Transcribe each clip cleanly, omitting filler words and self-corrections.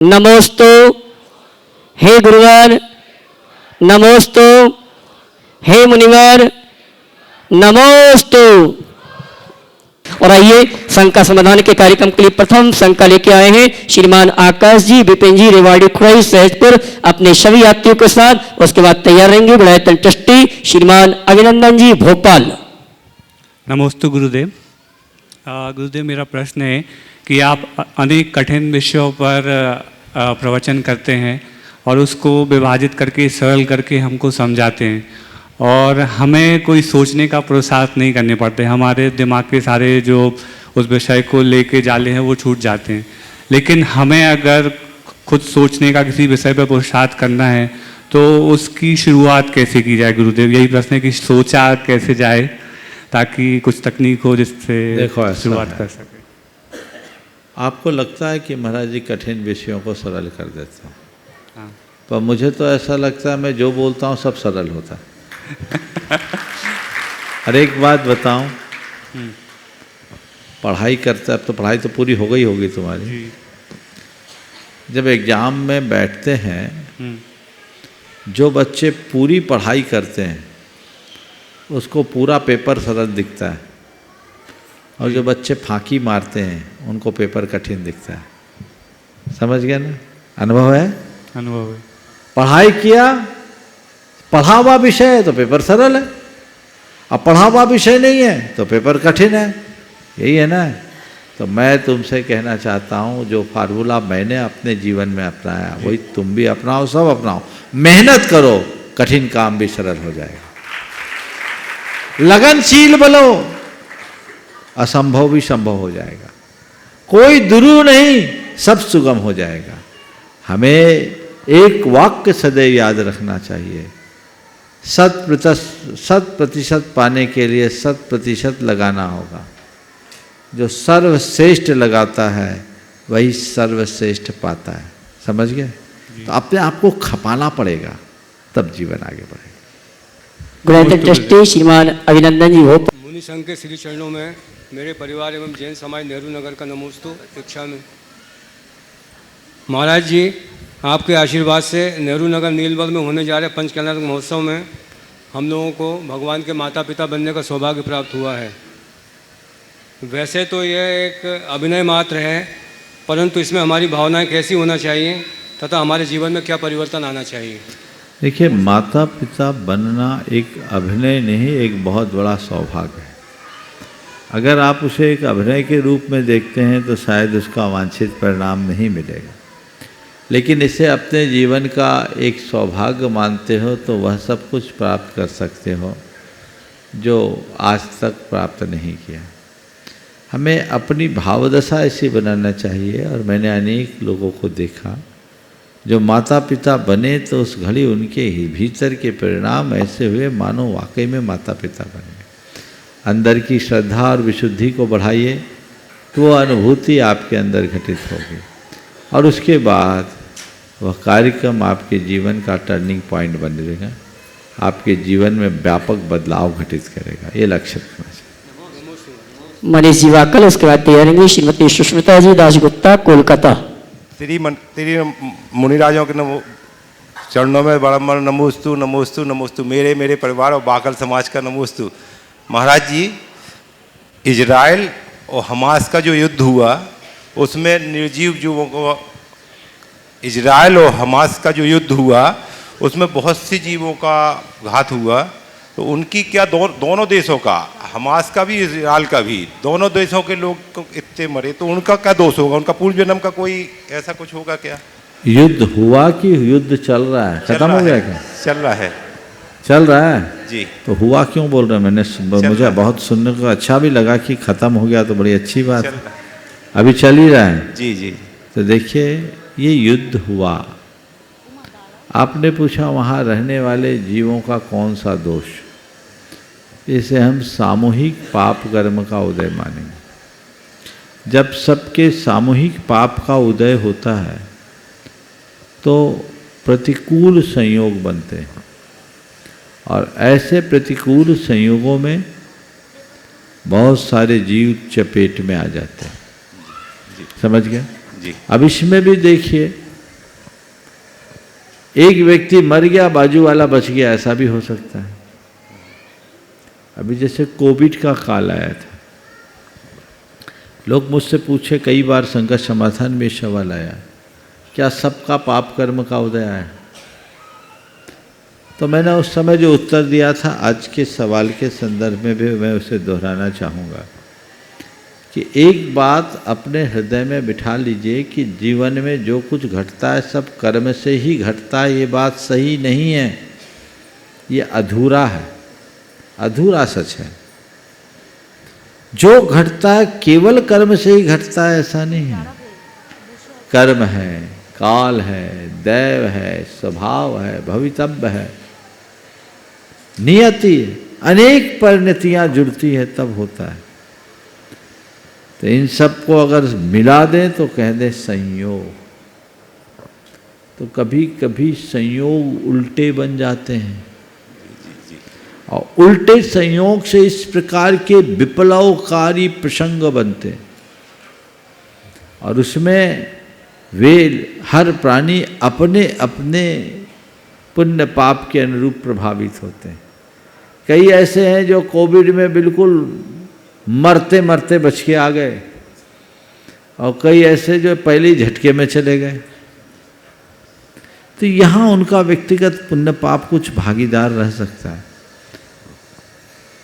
नमोस्तु हे गुरुवर, नमोस्तु हे मुनिवर, नमोस्तु। और आइए संघ का समाधान के कार्यक्रम के लिए प्रथम संघ का लेके आए हैं श्रीमान आकाश जी, विपिन जी, रेवाड़ी खुराई, सहजपुर अपने सभी यात्रियों के साथ। उसके बाद तैयार रहेंगे विधायतन ट्रस्टी श्रीमान अभिनंदन जी, भोपाल। नमोस्तु गुरुदेव। गुरुदेव, मेरा प्रश्न है कि आप अनेक कठिन विषयों पर प्रवचन करते हैं और उसको विभाजित करके सरल करके हमको समझाते हैं, और हमें कोई सोचने का पुरुषार्थ नहीं करने पड़ते। हमारे दिमाग के सारे जो उस विषय को लेके जाले हैं वो छूट जाते हैं। लेकिन हमें अगर खुद सोचने का किसी विषय पर पुरुषार्थ करना है तो उसकी शुरुआत कैसे की जाए गुरुदेव? यही प्रश्न है कि सोचा कैसे जाए ताकि कुछ तकनीक हो जिससे शुरुआत कर सके। आपको लगता है कि महाराज जी कठिन विषयों को सरल कर देता हूँ, हाँ। पर मुझे तो ऐसा लगता है मैं जो बोलता हूँ सब सरल होता है। और एक बात बताऊँ, पढ़ाई करता है तो पढ़ाई तो पूरी हो गई होगी तुम्हारी। जब एग्ज़ाम में बैठते हैं, जो बच्चे पूरी पढ़ाई करते हैं उसको पूरा पेपर सरल दिखता है, और जो बच्चे फांकी मारते हैं उनको पेपर कठिन दिखता है। समझ गए ना? अनुभव है? अनुभव है। पढ़ाई किया, पढ़ा हुआ विषय है तो पेपर सरल है, अब पढ़ा हुआ विषय नहीं है तो पेपर कठिन है। यही है ना? तो मैं तुमसे कहना चाहता हूँ, जो फार्मूला मैंने अपने जीवन में अपनाया वही तुम भी अपनाओ, सब अपनाओ। मेहनत करो, कठिन काम भी सरल हो जाएगा। लगनशील बनो, असंभव भी संभव हो जाएगा। कोई दुरूह नहीं, सब सुगम हो जाएगा। हमें एक वाक्य सदैव याद रखना चाहिए, 100% पाने के लिए 100% लगाना होगा। जो सर्वश्रेष्ठ लगाता है वही सर्वश्रेष्ठ पाता है। समझ गए? तो अपने आप को खपाना पड़ेगा, तब जीवन आगे बढ़ेगा। विधायतन ट्रस्टी श्रीमान अभिनंदन जी, भोपाल। मुनि संघ के श्री चरणों में मेरे परिवार एवं जैन समाज नेहरू नगर का नमोस्तु इच्छा में। महाराज जी, आपके आशीर्वाद से नेहरू नगर नीलबर्ग में होने जा रहे पंचकल्याणक महोत्सव में हम लोगों को भगवान के माता पिता बनने का सौभाग्य प्राप्त हुआ है। वैसे तो यह एक अभिनय मात्र है, परंतु इसमें हमारी भावनाएं कैसी होना चाहिए तथा हमारे जीवन में क्या परिवर्तन आना चाहिए? देखिए, माता पिता बनना एक अभिनय नहीं, एक बहुत बड़ा सौभाग्य है। अगर आप उसे एक अभिनय के रूप में देखते हैं तो शायद उसका वांछित परिणाम नहीं मिलेगा, लेकिन इसे अपने जीवन का एक सौभाग्य मानते हो तो वह सब कुछ प्राप्त कर सकते हो जो आज तक प्राप्त नहीं किया। हमें अपनी भावदशा ऐसी बनाना चाहिए, और मैंने अनेक लोगों को देखा जो माता पिता बने तो उस घड़ी उनके ही भीतर के परिणाम ऐसे हुए मानो वाकई में माता पिता बने। अंदर की श्रद्धा और विशुद्धि को बढ़ाइए तो वो अनुभूति आपके अंदर घटित होगी, और उसके बाद वह कार्यक्रम आपके जीवन का टर्निंग पॉइंट बनेगा, आपके जीवन में व्यापक बदलाव घटित करेगा। ये लक्ष्य रखना चाहिए। मनीष जी वाकल, उसके बाद तैयार रहेंगे श्रीमती सुष्मिता जी, दासगुप्ता, कोलकाता। तेरी मुनिराजों के चरणों में बारम्बार नमोस्तु नमोस्तु नमोस्तु। मेरे परिवार और बाकल समाज का नमोस्तु। महाराज जी, इजराइल और हमास का जो युद्ध हुआ उसमें निर्जीव जीवों को, इजराइल और हमास का जो युद्ध हुआ उसमें बहुत सी जीवों का घात हुआ, तो उनकी क्या दोनों देशों का, हमास का भी इजराइल का भी, दोनों देशों के लोग इतने मरे, तो उनका क्या दोष होगा? उनका पूर्व जन्म का कोई ऐसा कुछ होगा क्या? युद्ध हुआ कि युद्ध चल रहा है? खत्म हो गया क्या? चल रहा है। चल रहा है जी। तो हुआ क्यों बोल रहे हैं? मुझे बहुत सुनने को अच्छा भी लगा कि खत्म हो गया, तो बड़ी अच्छी बात है। अभी चल ही रहा है। जी जी। तो देखिए, ये युद्ध हुआ, आपने पूछा वहाँ रहने वाले जीवों का कौन सा दोष? इसे हम सामूहिक पाप कर्म का उदय मानेंगे। जब सबके सामूहिक पाप का उदय होता है तो प्रतिकूल संयोग बनते हैं, और ऐसे प्रतिकूल संयोगों में बहुत सारे जीव चपेट में आ जाते हैं। समझ गए? जी। अब इसमें भी देखिए, एक व्यक्ति मर गया, बाजू वाला बच गया, ऐसा भी हो सकता है। अभी जैसे कोविड का काल आया था, लोग मुझसे पूछे कई बार, संघर्ष समाधान में सवाल आया, क्या सबका पाप कर्म का उदय है? तो मैंने उस समय जो उत्तर दिया था, आज के सवाल के संदर्भ में भी मैं उसे दोहराना चाहूँगा कि एक बात अपने हृदय में बिठा लीजिए कि जीवन में जो कुछ घटता है सब कर्म से ही घटता है। ये बात सही नहीं है, ये अधूरा है, अधूरा सच है। जो घटता है केवल कर्म से ही घटता है ऐसा नहीं है। कर्म है, काल है, दैव है, स्वभाव है, भवितव्य है, नियति है, अनेक परिणतियां जुड़ती है तब होता है। तो इन सब को अगर मिला दें तो कह दें संयोग, तो कभी कभी संयोग उल्टे बन जाते हैं और उल्टे संयोग से इस प्रकार के विप्लवकारी प्रसंग बनते हैं और उसमें वे हर प्राणी अपने अपने पुण्य पाप के अनुरूप प्रभावित होते हैं। कई ऐसे हैं जो कोविड में बिल्कुल मरते मरते बच के आ गए और कई ऐसे जो पहले ही झटके में चले गए। तो यहाँ उनका व्यक्तिगत पुण्य पाप कुछ भागीदार रह सकता है।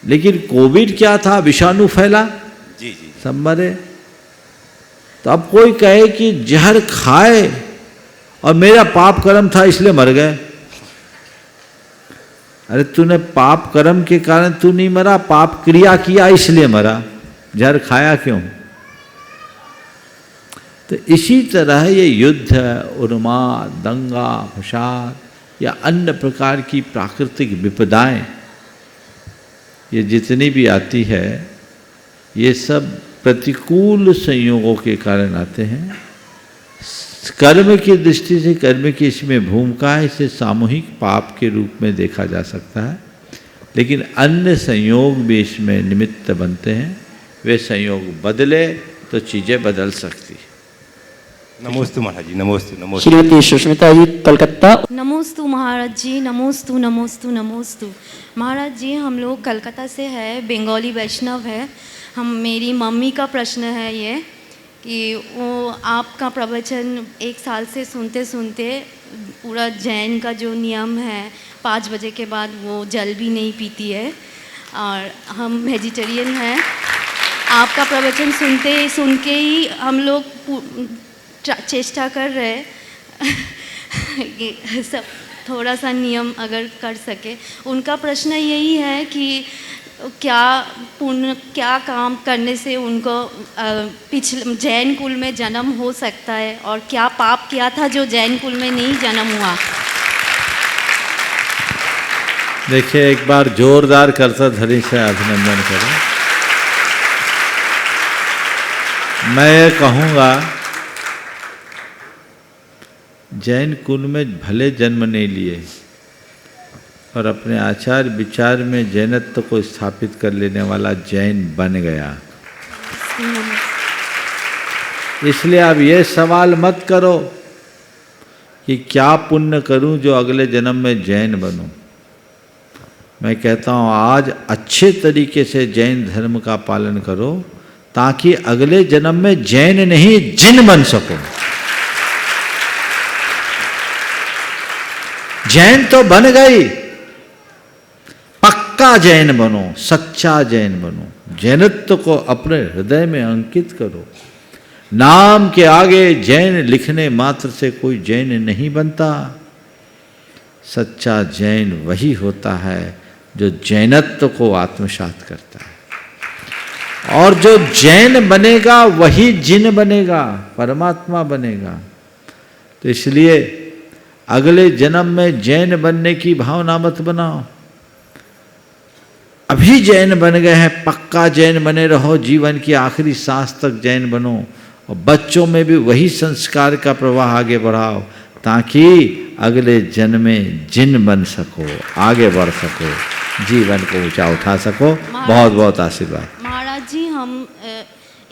लेकिन कोविड क्या था, विषाणु फैला, जी जी सब मरे। तो अब कोई कहे कि जहर खाए और मेरा पाप कर्म था इसलिए मर गए। अरे तूने पाप कर्म के कारण तू नहीं मरा, पाप क्रिया किया इसलिए मरा, जहर खाया क्यों? तो इसी तरह ये युद्ध, उन्माद, दंगा फसाद या अन्य प्रकार की प्राकृतिक विपदाएं, ये जितनी भी आती है, ये सब प्रतिकूल संयोगों के कारण आते हैं। कर्म की दृष्टि से कर्म की इसमें भूमिका है, इसे सामूहिक पाप के रूप में देखा जा सकता है। लेकिन अन्य संयोग भी इसमें निमित्त बनते हैं, वे संयोग बदले तो चीज़ें बदल सकती है। नमोस्तु महाराज जी, नमोस्तु नमोस्तु। श्रीमती सुष्मिता जी, कलकत्ता। नमोस्तु महाराज जी, नमोस्तु नमोस्तु नमोस्तु। महाराज जी, हम लोग कलकत्ता से है, बंगाली वैष्णव है। मेरी मम्मी का प्रश्न है ये कि वो आपका प्रवचन एक साल से सुनते सुनते पूरा जैन का जो नियम है 5 बजे के बाद वो जल भी नहीं पीती है और हम वेजिटेरियन हैं। आपका प्रवचन सुन के ही हम लोग चेष्टा कर रहे कि सब थोड़ा सा नियम अगर कर सके। उनका प्रश्न यही है कि क्या पुण्य, क्या काम करने से उनको पिछले जैन कुल में जन्म हो सकता है और क्या पाप किया था जो जैन कुल में नहीं जन्म हुआ। देखिए, एक बार जोरदार करता ध्वनि से अभिनंदन करें। मैं ये कहूँगा, जैन कुल में भले जन्म नहीं लिए और अपने आचार विचार में जैनत्व को स्थापित कर लेने वाला जैन बन गया। इसलिए अब ये सवाल मत करो कि क्या पुण्य करूं जो अगले जन्म में जैन बनूं। मैं कहता हूं आज अच्छे तरीके से जैन धर्म का पालन करो ताकि अगले जन्म में जैन नहीं जिन बन सको। जैन तो बन गई, पक्का जैन बनो, सच्चा जैन बनो। जैनत्व को अपने हृदय में अंकित करो। नाम के आगे जैन लिखने मात्र से कोई जैन नहीं बनता। सच्चा जैन वही होता है जो जैनत्व को आत्मसात करता है। और जो जैन बनेगा वही जिन बनेगा, परमात्मा बनेगा। तो इसलिए अगले जन्म में जैन बनने की भावना मत बनाओ। अभी जैन बन गए हैं, पक्का जैन बने रहो, जीवन की आखिरी सांस तक जैन बनो और बच्चों में भी वही संस्कार का प्रवाह आगे बढ़ाओ ताकि अगले जन्म में जिन बन सको, आगे बढ़ सको, जीवन को ऊंचा उठा सको। बहुत बहुत आशीर्वाद। महाराज जी, हम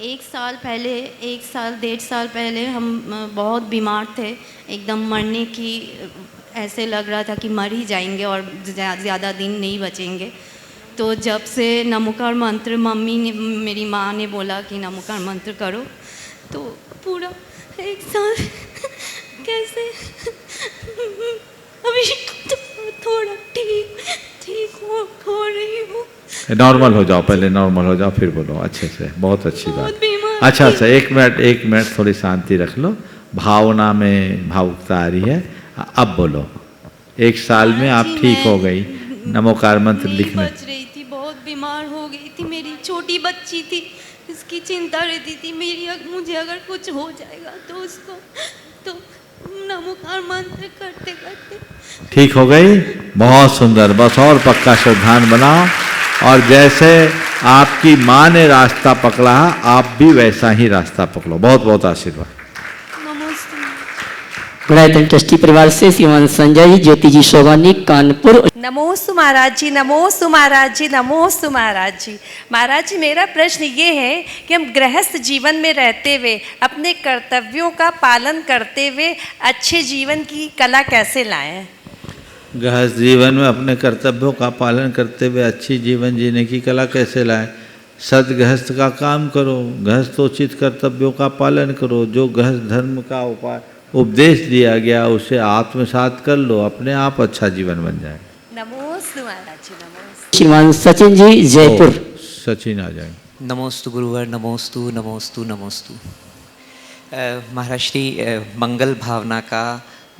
1 साल पहले, 1 साल 1.5 साल पहले हम बहुत बीमार थे, एकदम मरने की ऐसे लग रहा था कि मर ही जाएंगे और ज़्यादा दिन नहीं बचेंगे। तो जब से नमोकार मंत्र मम्मी ने, मेरी माँ ने बोला कि नमोकार मंत्र करो, तो पूरा एक साल कैसे अभी थोड़ा ठीक हो रही हूँ। नॉर्मल हो जाओ, पहले नॉर्मल हो जाओ फिर बोलो अच्छे से। बहुत अच्छी बहुत बात। बीमार अच्छा अच्छा, एक मिनट थोड़ी शांति रख लो। भावना में भावुकता आ रही है, अब बोलो। 1 साल में आप जी, ठीक मैं हो गई नमोकार मंत्र नहीं लिखने। बच रही थी, बहुत बीमार हो गई थी। मेरी छोटी बच्ची थी, इसकी चिंता रहती थी मेरी, मुझे अगर कुछ हो जाएगा तो उसको, तो नमोकार मंत्र करते करते ठीक हो गई। बहुत सुंदर, बस और पक्का श्रद्धान बनाओ, और जैसे आपकी माँ ने रास्ता पकड़ा आप भी वैसा ही रास्ता पकड़ो। बहुत बहुत आशीर्वाद। नमस्ते। गुणायतन ट्रस्टी परिवार से श्रीमान संजय जी, ज्योति जी शोभानी, कानपुर। नमोस्तु महाराज जी, नमोस्तु महाराज जी, नमोस्तु महाराज जी। महाराज जी, मेरा प्रश्न ये है कि हम गृहस्थ जीवन में रहते हुए अपने कर्तव्यों का पालन करते हुए अच्छे जीवन की कला कैसे लाएं? गृहस्थ जीवन में अपने कर्तव्यों का पालन करते हुए अच्छी जीवन जीने की कला कैसे लाए? सदगृहस्थ का काम करो, गृहस्थोचित कर्तव्यों का पालन करो, जो गृहस्थ धर्म का उपाय उपदेश दिया गया उसे आत्मसात कर लो, अपने आप अच्छा जीवन बन जाए। नमोस्तु महाराज जी, नमोस्तु। श्रीमान सचिन जी, जयपुर। सचिन आ जाए। नमोस्तु गुरुवर, नमोस्तु नमोस्तु नमोस्तु। महाराज श्री, मंगल भावना का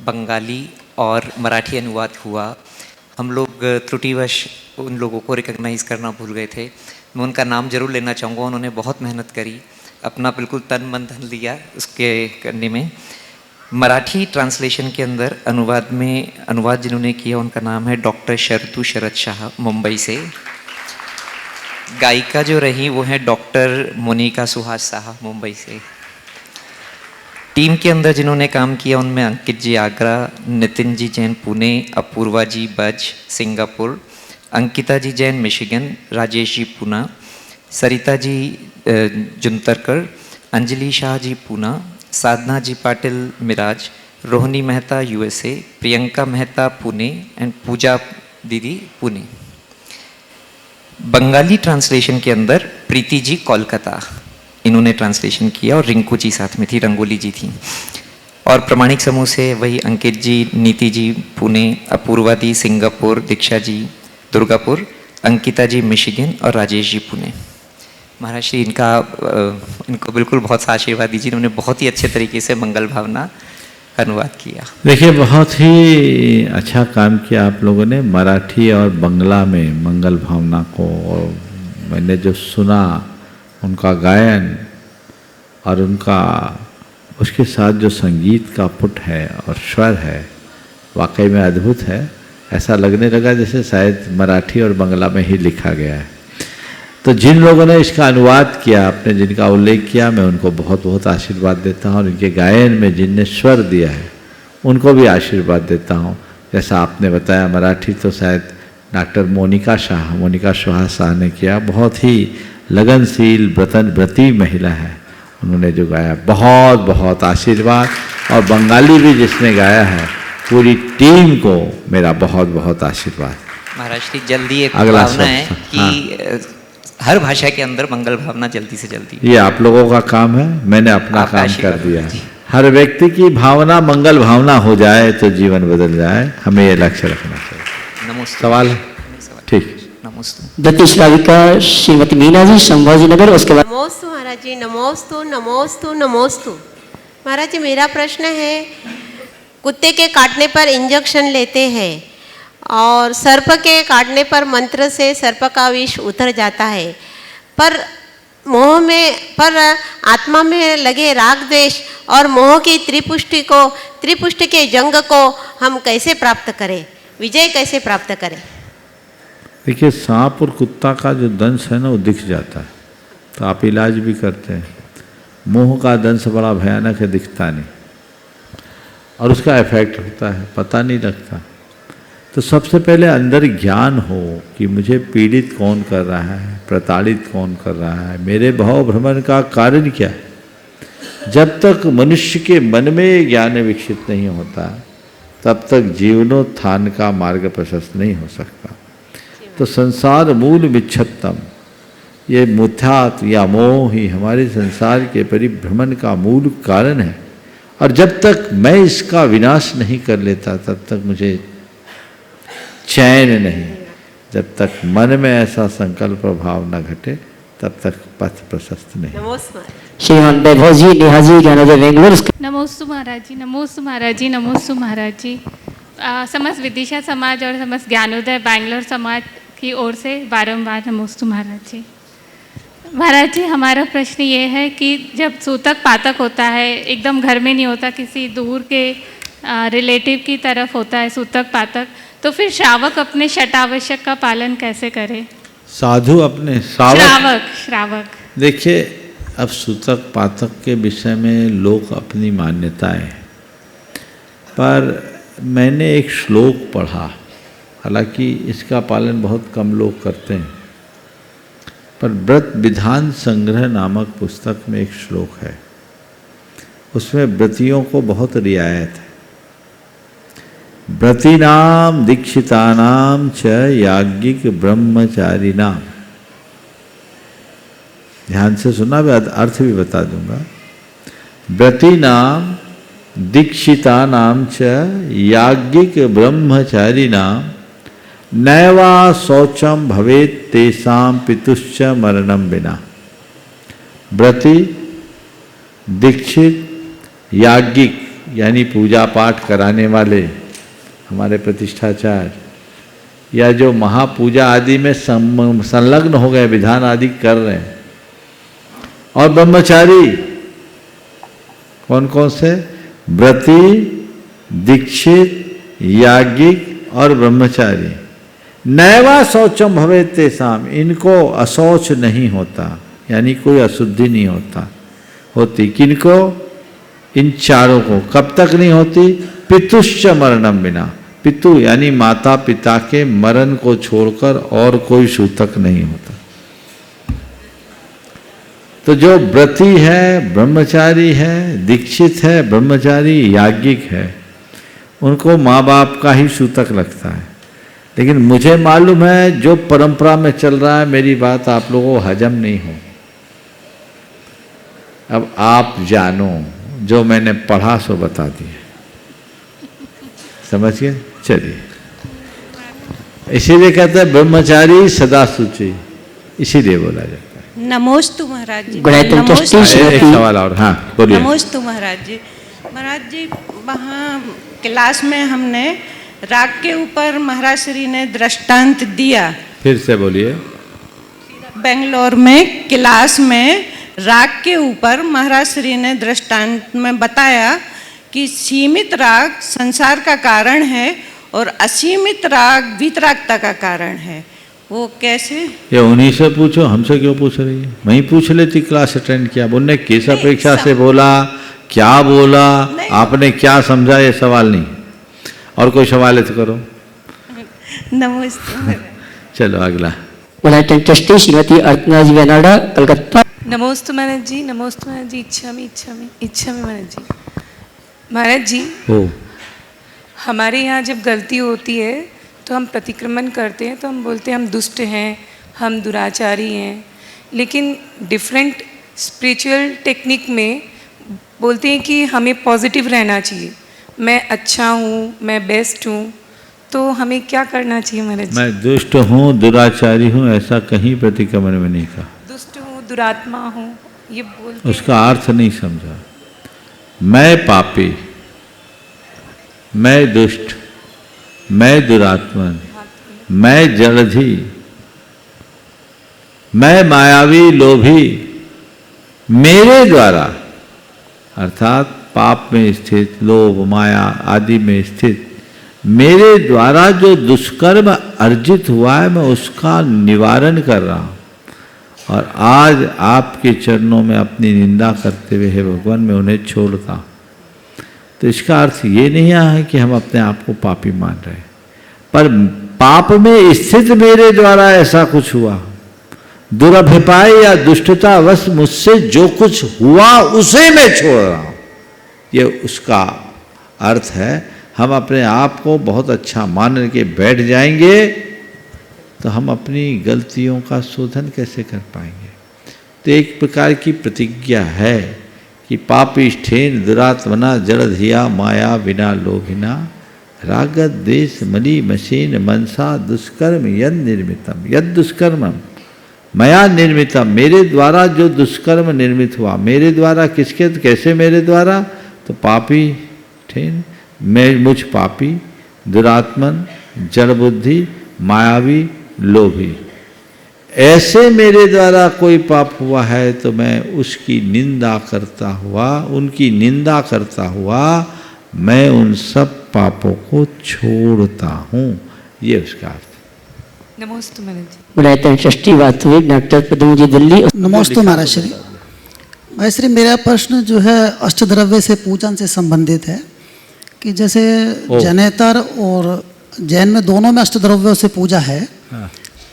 बंगाली और मराठी अनुवाद हुआ। हम लोग त्रुटिवश उन लोगों को रिकॉग्नाइज़ करना भूल गए थे। मैं उनका नाम जरूर लेना चाहूँगा। उन्होंने बहुत मेहनत करी, अपना बिल्कुल तन मन धन लिया उसके करने में। मराठी ट्रांसलेशन के अंदर अनुवाद जिन्होंने किया उनका नाम है डॉक्टर शरतु शरद शाह, मुंबई से। गायिका जो रही वो है डॉक्टर मोनिका सुहास साहा, मुंबई से। टीम के अंदर जिन्होंने काम किया उनमें अंकित जी आगरा, नितिन जी जैन पुणे, अपूर्वा जी बज Singapore, Ankita ji Jain Michigan, Rajesh ji Poona, Sarita ji Juntarkar, Anjali Shah ji Poona, Sadhana ji Patil Miraj, Rohini Mehta USA, Priyanka Mehta Pune and Pooja दीदी पुणे। बंगाली ट्रांसलेशन के अंदर प्रीति जी कोलकाता, इन्होंने ट्रांसलेशन किया, और रिंकू जी साथ में थी, रंगोली जी थी। और प्रमाणिक समूह से वही अंकित जी, नीति जी पुणे, अपूर्वा दी सिंगापुर, दीक्षा जी दुर्गापुर, अंकिता जी मिशिगन और राजेश जी पुणे। महाराज श्री, इनको बिल्कुल बहुत सा आशीर्वाद दीजिए। इन्होंने बहुत ही अच्छे तरीके से मंगल भावना अनुवाद किया। देखिए, बहुत ही अच्छा काम किया आप लोगों ने मराठी और बंगला में मंगल भावना को। और मैंने जो सुना उनका गायन और उनका उसके साथ जो संगीत का पुट है और स्वर है, वाकई में अद्भुत है। ऐसा लगने लगा जैसे शायद मराठी और बंगला में ही लिखा गया है। तो जिन लोगों ने इसका अनुवाद किया, आपने जिनका उल्लेख किया, मैं उनको बहुत बहुत आशीर्वाद देता हूँ। और इनके गायन में जिनने स्वर दिया है उनको भी आशीर्वाद देता हूँ। जैसा आपने बताया, मराठी तो शायद डॉक्टर मोनिका सुहास शाह ने किया। बहुत ही लगनशील व्रती महिला है, उन्होंने जो गाया, बहुत बहुत आशीर्वाद। और बंगाली भी जिसने गाया है, पूरी टीम को मेरा बहुत बहुत आशीर्वाद। महाराज श्री, जल्दी एक अगला भावना है सब, कि हर भाषा के अंदर मंगल भावना जल्दी से जल्दी। ये आप लोगों का काम है, मैंने अपना आपका काम कर आशीर्वाद दिया जी। है। हर व्यक्ति की भावना मंगल भावना हो जाए तो जीवन बदल जाए, हमें ये लक्ष्य रखना चाहिए। नमस्ते। सवाल है? ठीक। नमस्ते। दत्ती श्राविका श्रीमती मीना जी, संभाजी नगर। उसके बाद नमोस्तु महाराज जी, नमोस्तु नमोस्तु नमोस्तु। महाराज जी, मेरा प्रश्न है, कुत्ते के काटने पर इंजेक्शन लेते हैं और सर्प के काटने पर मंत्र से सर्प का विष उतर जाता है, पर आत्मा में लगे राग द्वेष और मोह की त्रिपुष्टि के जंग को हम कैसे प्राप्त करें, विजय कैसे प्राप्त करें? देखिए, सांप और कुत्ता का जो दंश है ना, वो दिख जाता है, तो आप इलाज भी करते हैं। मोह का दंश बड़ा भयानक है, दिखता नहीं, और उसका इफेक्ट होता है, पता नहीं लगता। तो सबसे पहले अंदर ज्ञान हो कि मुझे पीड़ित कौन कर रहा है, प्रताड़ित कौन कर रहा है, मेरे भाव भ्रमण का कारण क्या है। जब तक मनुष्य के मन में ज्ञान विकसित नहीं होता, तब तक जीवनोत्थान का मार्ग प्रशस्त नहीं हो सकता। तो संसार मूल विच्छत्तम, ये मुथ्यात या मोह ही हमारे संसार के परिभ्रमण का मूल कारण है। और जब तक मैं इसका विनाश नहीं कर लेता तब तक मुझे चैन नहीं। जब तक मन में ऐसा संकल्प भाव न घटे तब तक पथ प्रशस्त नहीं। श्रीमान वैभव जी, नेहा जी, ज्ञानोदय बेंगलोर। नमोस्तु महाराज जी, नमोस्तु महाराज जी, नमोस्तु महाराज जी। समस्त विदिशा समाज और समस्त ज्ञानोदय बैंगलोर समाज की ओर से बारंबार नमोस्तु महाराज जी। महाराज जी, हमारा प्रश्न ये है कि जब सूतक पातक होता है, एकदम घर में नहीं होता, किसी दूर के रिलेटिव की तरफ होता है सूतक पातक, तो फिर श्रावक अपने शटावश्यक का पालन कैसे करे? साधु अपने श्रावक देखिए, अब सूतक पातक के विषय में लोग अपनी मान्यताएं, पर मैंने एक श्लोक पढ़ा, हालांकि इसका पालन बहुत कम लोग करते हैं, पर व्रत विधान संग्रह नामक पुस्तक में एक श्लोक है, उसमें व्रतियों को बहुत रियायत है। व्रतीनाम दीक्षितानाम च याज्ञिक ब्रह्मचारिणाम, ध्यान से सुना, मैं अर्थ भी बता दूंगा। व्रतीनाम दीक्षितानाम च याज्ञिक ब्रह्मचारिणाम नैवा शौचम भवेत् तेषां पितुश्च मरणम बिना। व्रती, दीक्षित, याज्ञिक यानी पूजा पाठ कराने वाले हमारे प्रतिष्ठाचार्य, या जो महापूजा आदि में संलग्न हो गए, विधान आदि कर रहे हैं, और ब्रह्मचारी कौन कौन से? व्रती, दीक्षित, याज्ञिक और ब्रह्मचारी। नैवा शौचम भवेत् तेषाम, इनको अशौच नहीं होता, यानी कोई अशुद्धि नहीं होती। किनको? इन चारों को। कब तक नहीं होती? पितुश्च मरणम बिना, पितु यानी माता पिता के मरण को छोड़कर और कोई सूतक नहीं होता। तो जो व्रती है, ब्रह्मचारी है, दीक्षित है, ब्रह्मचारी, याज्ञिक है, उनको माँ बाप का ही सूतक लगता है। लेकिन मुझे मालूम है जो परंपरा में चल रहा है, मेरी बात आप लोगों को हजम नहीं हो। अब आप जानो, जो मैंने पढ़ा सो बता दिया, समझ गए? चलिए, इसीलिए कहते हैं ब्रह्मचारी सदा शुचि, इसीलिए बोला जाता है। नमोस्तु महाराज जी। एक सवाल और, हाँ बोलिए। नमोस्तु महाराज जी। महाराज जी, वहाँ क्लास में हमने राग के ऊपर महाराज श्री ने दृष्टांत दिया। फिर से बोलिए। बेंगलोर में क्लास में राग के ऊपर महाराज श्री ने दृष्टांत में बताया कि सीमित राग संसार का कारण है और असीमित राग वितरागता का कारण है। वो कैसे? ये उन्हीं से पूछो, हमसे क्यों पूछ रही है? वहीं पूछ लेती, क्लास अटेंड किया। उनने किस अपेक्षा से बोला, क्या बोला, आपने क्या समझा, ये सवाल नहीं। और कोई सवाल है तो करो। नमस्ते। चलो अगला। ट्रस्टी श्रीमती अर्चना जी वेनाडा, कलकत्ता। नमोस्तु महाराज जी, नमोस्तु महाराज जी। इच्छा में महाराज जी। महाराज जी, हमारे यहाँ जब गलती होती है तो हम प्रतिक्रमण करते हैं, तो हम बोलते हैं हम दुष्ट हैं, हम दुराचारी हैं। लेकिन डिफरेंट स्पिरिचुअल टेक्निक में बोलते हैं कि हमें पॉजिटिव रहना चाहिए, मैं अच्छा हूँ, मैं बेस्ट हूँ। तो हमें क्या करना चाहिए महाराज जी? मैं दुष्ट हूँ, दुराचारी हूँ, ऐसा कहीं प्रतिक्रमण में नहीं कहा। दुष्ट हूँ, दुरात्मा हूँ, ये बोलते। उसका अर्थ नहीं समझा। मैं पापी, मैं दुष्ट, मैं दुरात्मन, मैं जलधि, मैं मायावी लोभी, मेरे द्वारा, अर्थात पाप में स्थित, लोभ, माया आदि में स्थित मेरे द्वारा जो दुष्कर्म अर्जित हुआ है, मैं उसका निवारण कर रहा हूँ। और आज आपके चरणों में अपनी निंदा करते हुए, हे भगवान, मैं उन्हें छोड़ता हूँ। तो इसका अर्थ ये नहीं है कि हम अपने आप को पापी मान रहे, पर पाप में स्थित मेरे द्वारा ऐसा कुछ हुआ, दुरभिप्राय या दुष्टतावश मुझसे जो कुछ हुआ उसे मैं छोड़ रहा हूँ, ये उसका अर्थ है। हम अपने आप को बहुत अच्छा मान के बैठ जाएंगे तो हम अपनी गलतियों का शोधन कैसे कर पाएंगे। तो एक प्रकार की प्रतिज्ञा है कि पापिष्ठेन दुरात्मना जड़धिया माया विना लोभिना रागत द्वेष मली मशीन मनसा दुष्कर्म यद निर्मितम, यद दुष्कर्म मया निर्मितम, मेरे द्वारा जो दुष्कर्म निर्मित हुआ, मेरे द्वारा किसके, कैसे मेरे द्वारा, तो पापी ठेन, मैं मुझ पापी, दुरात्मन, जड़ बुद्धि, मायावी, लोभी, ऐसे मेरे द्वारा कोई पाप हुआ है तो मैं उसकी निंदा करता हुआ, उनकी निंदा करता हुआ मैं उन सब पापों को छोड़ता हूँ। ये उसका अर्थ। नमोस्तु महाराज जी। बुलाते हैं षष्ठी वास्तविक डॉक्टर पदम जी दिल्ली। नमोस्तु महाराज श्री। महाराज श्री, मेरा प्रश्न जो है अष्टद्रव्य से पूजन से संबंधित है कि जैसे जैनेतर और जैन में दोनों में अष्टद्रव्यों से पूजा है।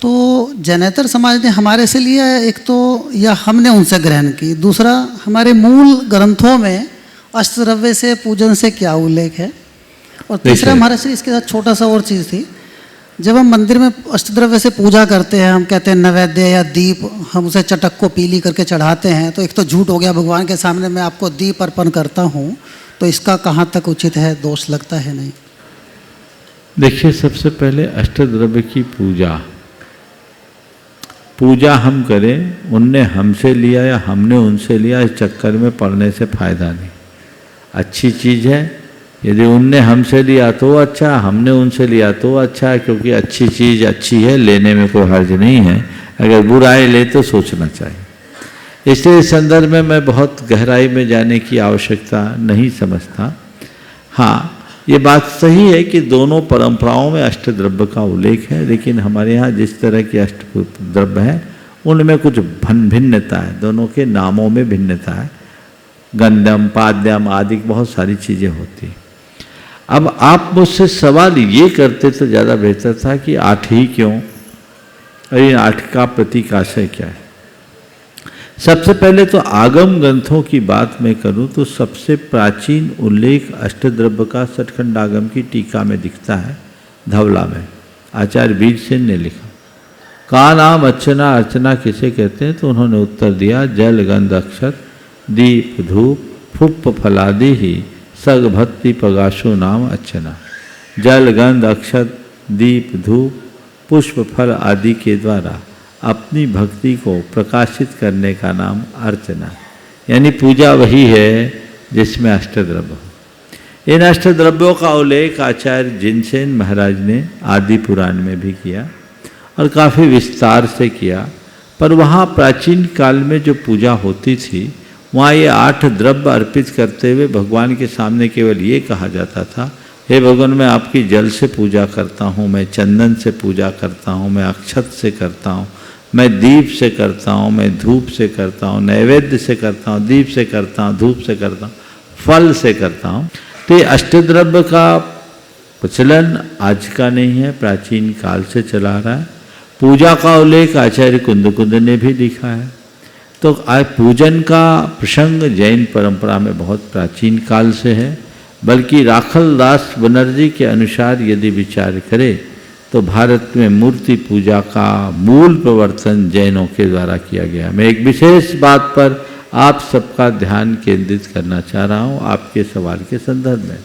तो जैनेतर समाज ने हमारे से लिया है एक तो, या हमने उनसे ग्रहण की, दूसरा हमारे मूल ग्रंथों में अष्टद्रव्य से पूजन से क्या उल्लेख है, और तीसरा महाराज श्री इसके साथ छोटा सा और चीज़ थी। जब हम मंदिर में अष्टद्रव्य से पूजा करते हैं, हम कहते हैं नैवेद्य या दीप, हम उसे चटक को पीली करके चढ़ाते हैं, तो एक तो झूठ हो गया, भगवान के सामने मैं आपको दीप अर्पण करता हूँ, तो इसका कहाँ तक उचित है, दोष लगता है नहीं? देखिए, सबसे पहले अष्टद्रव्य की पूजा हम करें, उनने हमसे लिया या हमने उनसे लिया, इस चक्कर में पड़ने से फायदा नहीं। अच्छी चीज़ है, यदि उनने हमसे लिया तो अच्छा, हमने उनसे लिया तो अच्छा है, क्योंकि अच्छी चीज़ अच्छी है, लेने में कोई हर्ज नहीं है। अगर बुराई ले तो सोचना चाहिए। इसलिए इस संदर्भ में मैं बहुत गहराई में जाने की आवश्यकता नहीं समझता। हाँ, ये बात सही है कि दोनों परंपराओं में अष्टद्रव्य का उल्लेख है, लेकिन हमारे यहाँ जिस तरह के अष्टद्रव्य हैं उनमें कुछ भिन्नता है, दोनों के नामों में भिन्नता है। गंधम, पाद्यम आदि बहुत सारी चीज़ें होती हैं। अब आप मुझसे सवाल ये करते तो ज़्यादा बेहतर था कि 8 ही क्यों, अरे 8 का प्रतीकाशय क्या है। सबसे पहले तो आगम ग्रंथों की बात मैं करूं तो सबसे प्राचीन उल्लेख अष्टद्रव्य का सठखंडागम की टीका में दिखता है, धवला में। आचार्य वीर सेन ने लिखा, का नाम अर्चना, अर्चना किसे कहते हैं, तो उन्होंने उत्तर दिया, जल गंध अक्षत दीप धूप फुप्प फलादि ही सग भक्ति पगाशो नाम अर्चना। जल गंध अक्षत दीप धूप पुष्प फल आदि के द्वारा अपनी भक्ति को प्रकाशित करने का नाम अर्चना, यानी पूजा वही है जिसमें अष्टद्रव्य हो। इन अष्टद्रव्यों का उल्लेख आचार्य जिनसेन महाराज ने आदि पुराण में भी किया और काफ़ी विस्तार से किया। पर वहाँ प्राचीन काल में जो पूजा होती थी, वहाँ ये 8 द्रव्य अर्पित करते हुए भगवान के सामने केवल ये कहा जाता था, हे भगवान, मैं आपकी जल से पूजा करता हूँ, मैं चंदन से पूजा करता हूँ, मैं अक्षत से करता हूँ, मैं दीप से करता हूँ, मैं धूप से करता हूँ, नैवेद्य से करता हूँ, दीप से करता हूँ, धूप से करता हूँ, फल से करता हूँ। तो ये अष्टद्रव्य का प्रचलन आज का नहीं है, प्राचीन काल से चला रहा है। पूजा का उल्लेख आचार्य कुंद ने भी लिखा है। तो आज पूजन का प्रसंग जैन परंपरा में बहुत प्राचीन काल से है, बल्कि राखल दास बनर्जी के अनुसार यदि विचार करें तो भारत में मूर्ति पूजा का मूल प्रवर्तन जैनों के द्वारा किया गया। मैं एक विशेष बात पर आप सबका ध्यान केंद्रित करना चाह रहा हूँ आपके सवाल के संदर्भ में।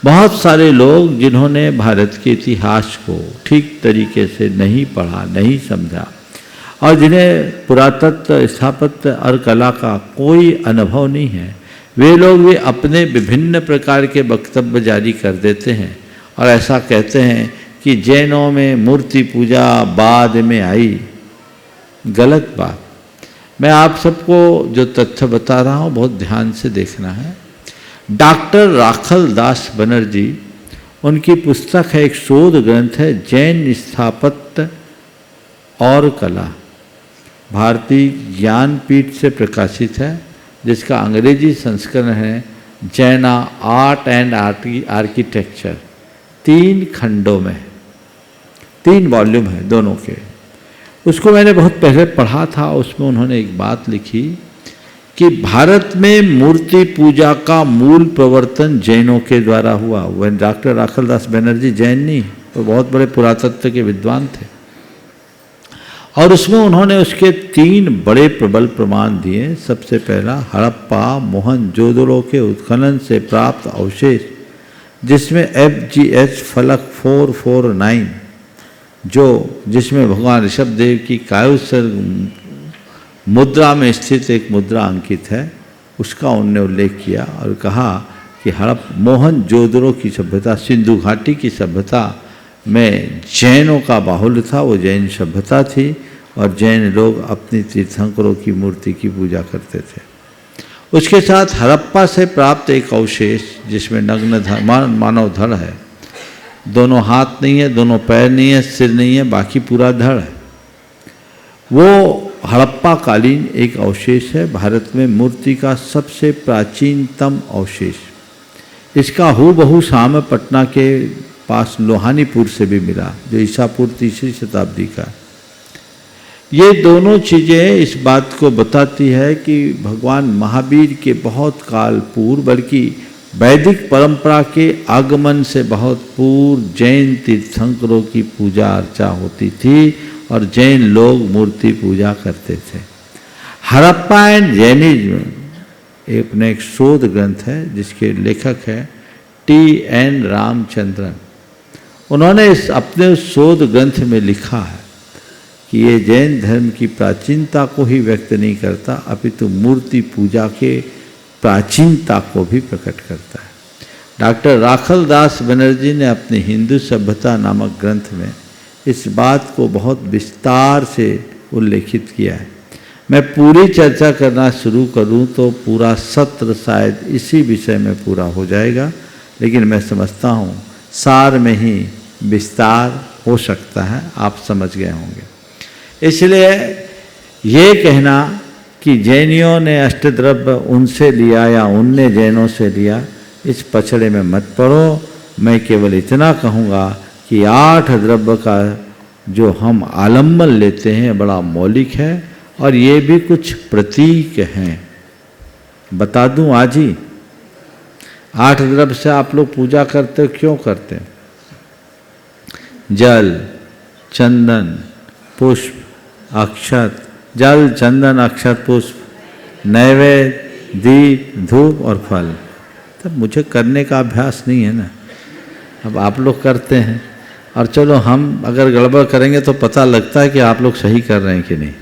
बहुत सारे लोग जिन्होंने भारत के इतिहास को ठीक तरीके से नहीं पढ़ा, नहीं समझा, और जिन्हें पुरातत्व, स्थापत्य और कला का कोई अनुभव नहीं है, वे लोग भी अपने विभिन्न प्रकार के वक्तव्य जारी कर देते हैं और ऐसा कहते हैं कि जैनों में मूर्ति पूजा बाद में आई। गलत बात। मैं आप सबको जो तथ्य बता रहा हूँ बहुत ध्यान से देखना है। डॉक्टर राखल दास बनर्जी, उनकी पुस्तक है, एक शोध ग्रंथ है, जैन स्थापत्य और कला, भारतीय ज्ञानपीठ से प्रकाशित है, जिसका अंग्रेजी संस्करण है जैना आर्ट एंड आर्किटेक्चर। 3 खंडों में, 3 वॉल्यूम है दोनों के। उसको मैंने बहुत पहले पढ़ा था। उसमें उन्होंने एक बात लिखी कि भारत में मूर्ति पूजा का मूल प्रवर्तन जैनों के द्वारा हुआ। वह डॉक्टर राखलदास बनर्जी जैन नहीं, वो बहुत बड़े पुरातत्व के विद्वान थे, और उसमें उन्होंने उसके 3 बड़े प्रबल प्रमाण दिए। सबसे पहला हड़प्पा मोहनजोदड़ो के उत्खनन से प्राप्त अवशेष, जिसमें FGH फलक 449 जिसमें भगवान ऋषभ देव की कायुत्सर्ग मुद्रा में स्थित एक मुद्रा अंकित है, उसका उन्होंने उल्लेख किया और कहा कि मोहनजोदड़ो की सभ्यता, सिंधु घाटी की सभ्यता में जैनों का बाहुल्य था, वो जैन सभ्यता थी और जैन लोग अपनी तीर्थंकरों की मूर्ति की पूजा करते थे। उसके साथ हड़प्पा से प्राप्त एक अवशेष जिसमें नग्न मानव धड़ है, दोनों हाथ नहीं है, दोनों पैर नहीं है, सिर नहीं है, बाकी पूरा धड़ है। वो हड़प्पा कालीन एक अवशेष है, भारत में मूर्ति का सबसे प्राचीनतम अवशेष। इसका हूबहू साम्य पटना के पास लोहानीपुर से भी मिला, जो ईसापुर 3री शताब्दी का। ये दोनों चीज़ें इस बात को बताती है कि भगवान महावीर के बहुत काल पूर्व, बल्कि वैदिक परंपरा के आगमन से बहुत पूर्व जैन तीर्थंकरों की पूजा अर्चा होती थी और जैन लोग मूर्ति पूजा करते थे। हड़प्पा एंड जैनिज्म अपने एक शोध ग्रंथ है जिसके लेखक है TN रामचंद्रन। उन्होंने इस अपने शोध ग्रंथ में लिखा है कि ये जैन धर्म की प्राचीनता को ही व्यक्त नहीं करता, अपितु मूर्ति पूजा के प्राचीनता को भी प्रकट करता है। डॉक्टर राखलदास बनर्जी ने अपने हिंदू सभ्यता नामक ग्रंथ में इस बात को बहुत विस्तार से उल्लेखित किया है। मैं पूरी चर्चा करना शुरू करूं तो पूरा सत्र शायद इसी विषय में पूरा हो जाएगा, लेकिन मैं समझता हूं सार में ही विस्तार हो सकता है, आप समझ गए होंगे। इसलिए ये कहना कि जैनियों ने अष्टद्रव्य उनसे लिया या उनने जैनों से लिया, इस पछड़े में मत पड़ो। मैं केवल इतना कहूँगा कि 8 द्रव्य का जो हम आलम्बन लेते हैं बड़ा मौलिक है और ये भी कुछ प्रतीक हैं। बता दूं आज ही, 8 द्रव्य से आप लोग पूजा करते हो, क्यों करते हैं? जल, चंदन, पुष्प, अक्षत, जल, चंदन, अक्षत, पुष्प, नैवेद्य, दीप, धूप और फल। तब मुझे करने का अभ्यास नहीं है ना, अब आप लोग करते हैं और चलो हम अगर गड़बड़ करेंगे तो पता लगता है कि आप लोग सही कर रहे हैं कि नहीं।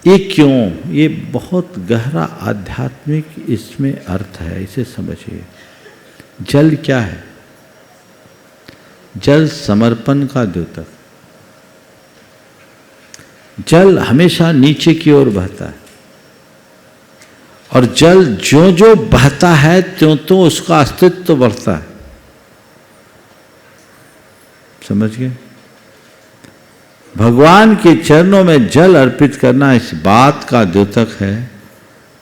ये क्यों? ये बहुत गहरा आध्यात्मिक इसमें अर्थ है, इसे समझिए। जल क्या है? जल समर्पण का द्योतक। जल हमेशा नीचे की ओर बहता है और जल जो जो बहता है त्यों तो उसका अस्तित्व बढ़ता है। समझ गए? भगवान के चरणों में जल अर्पित करना इस बात का द्योतक है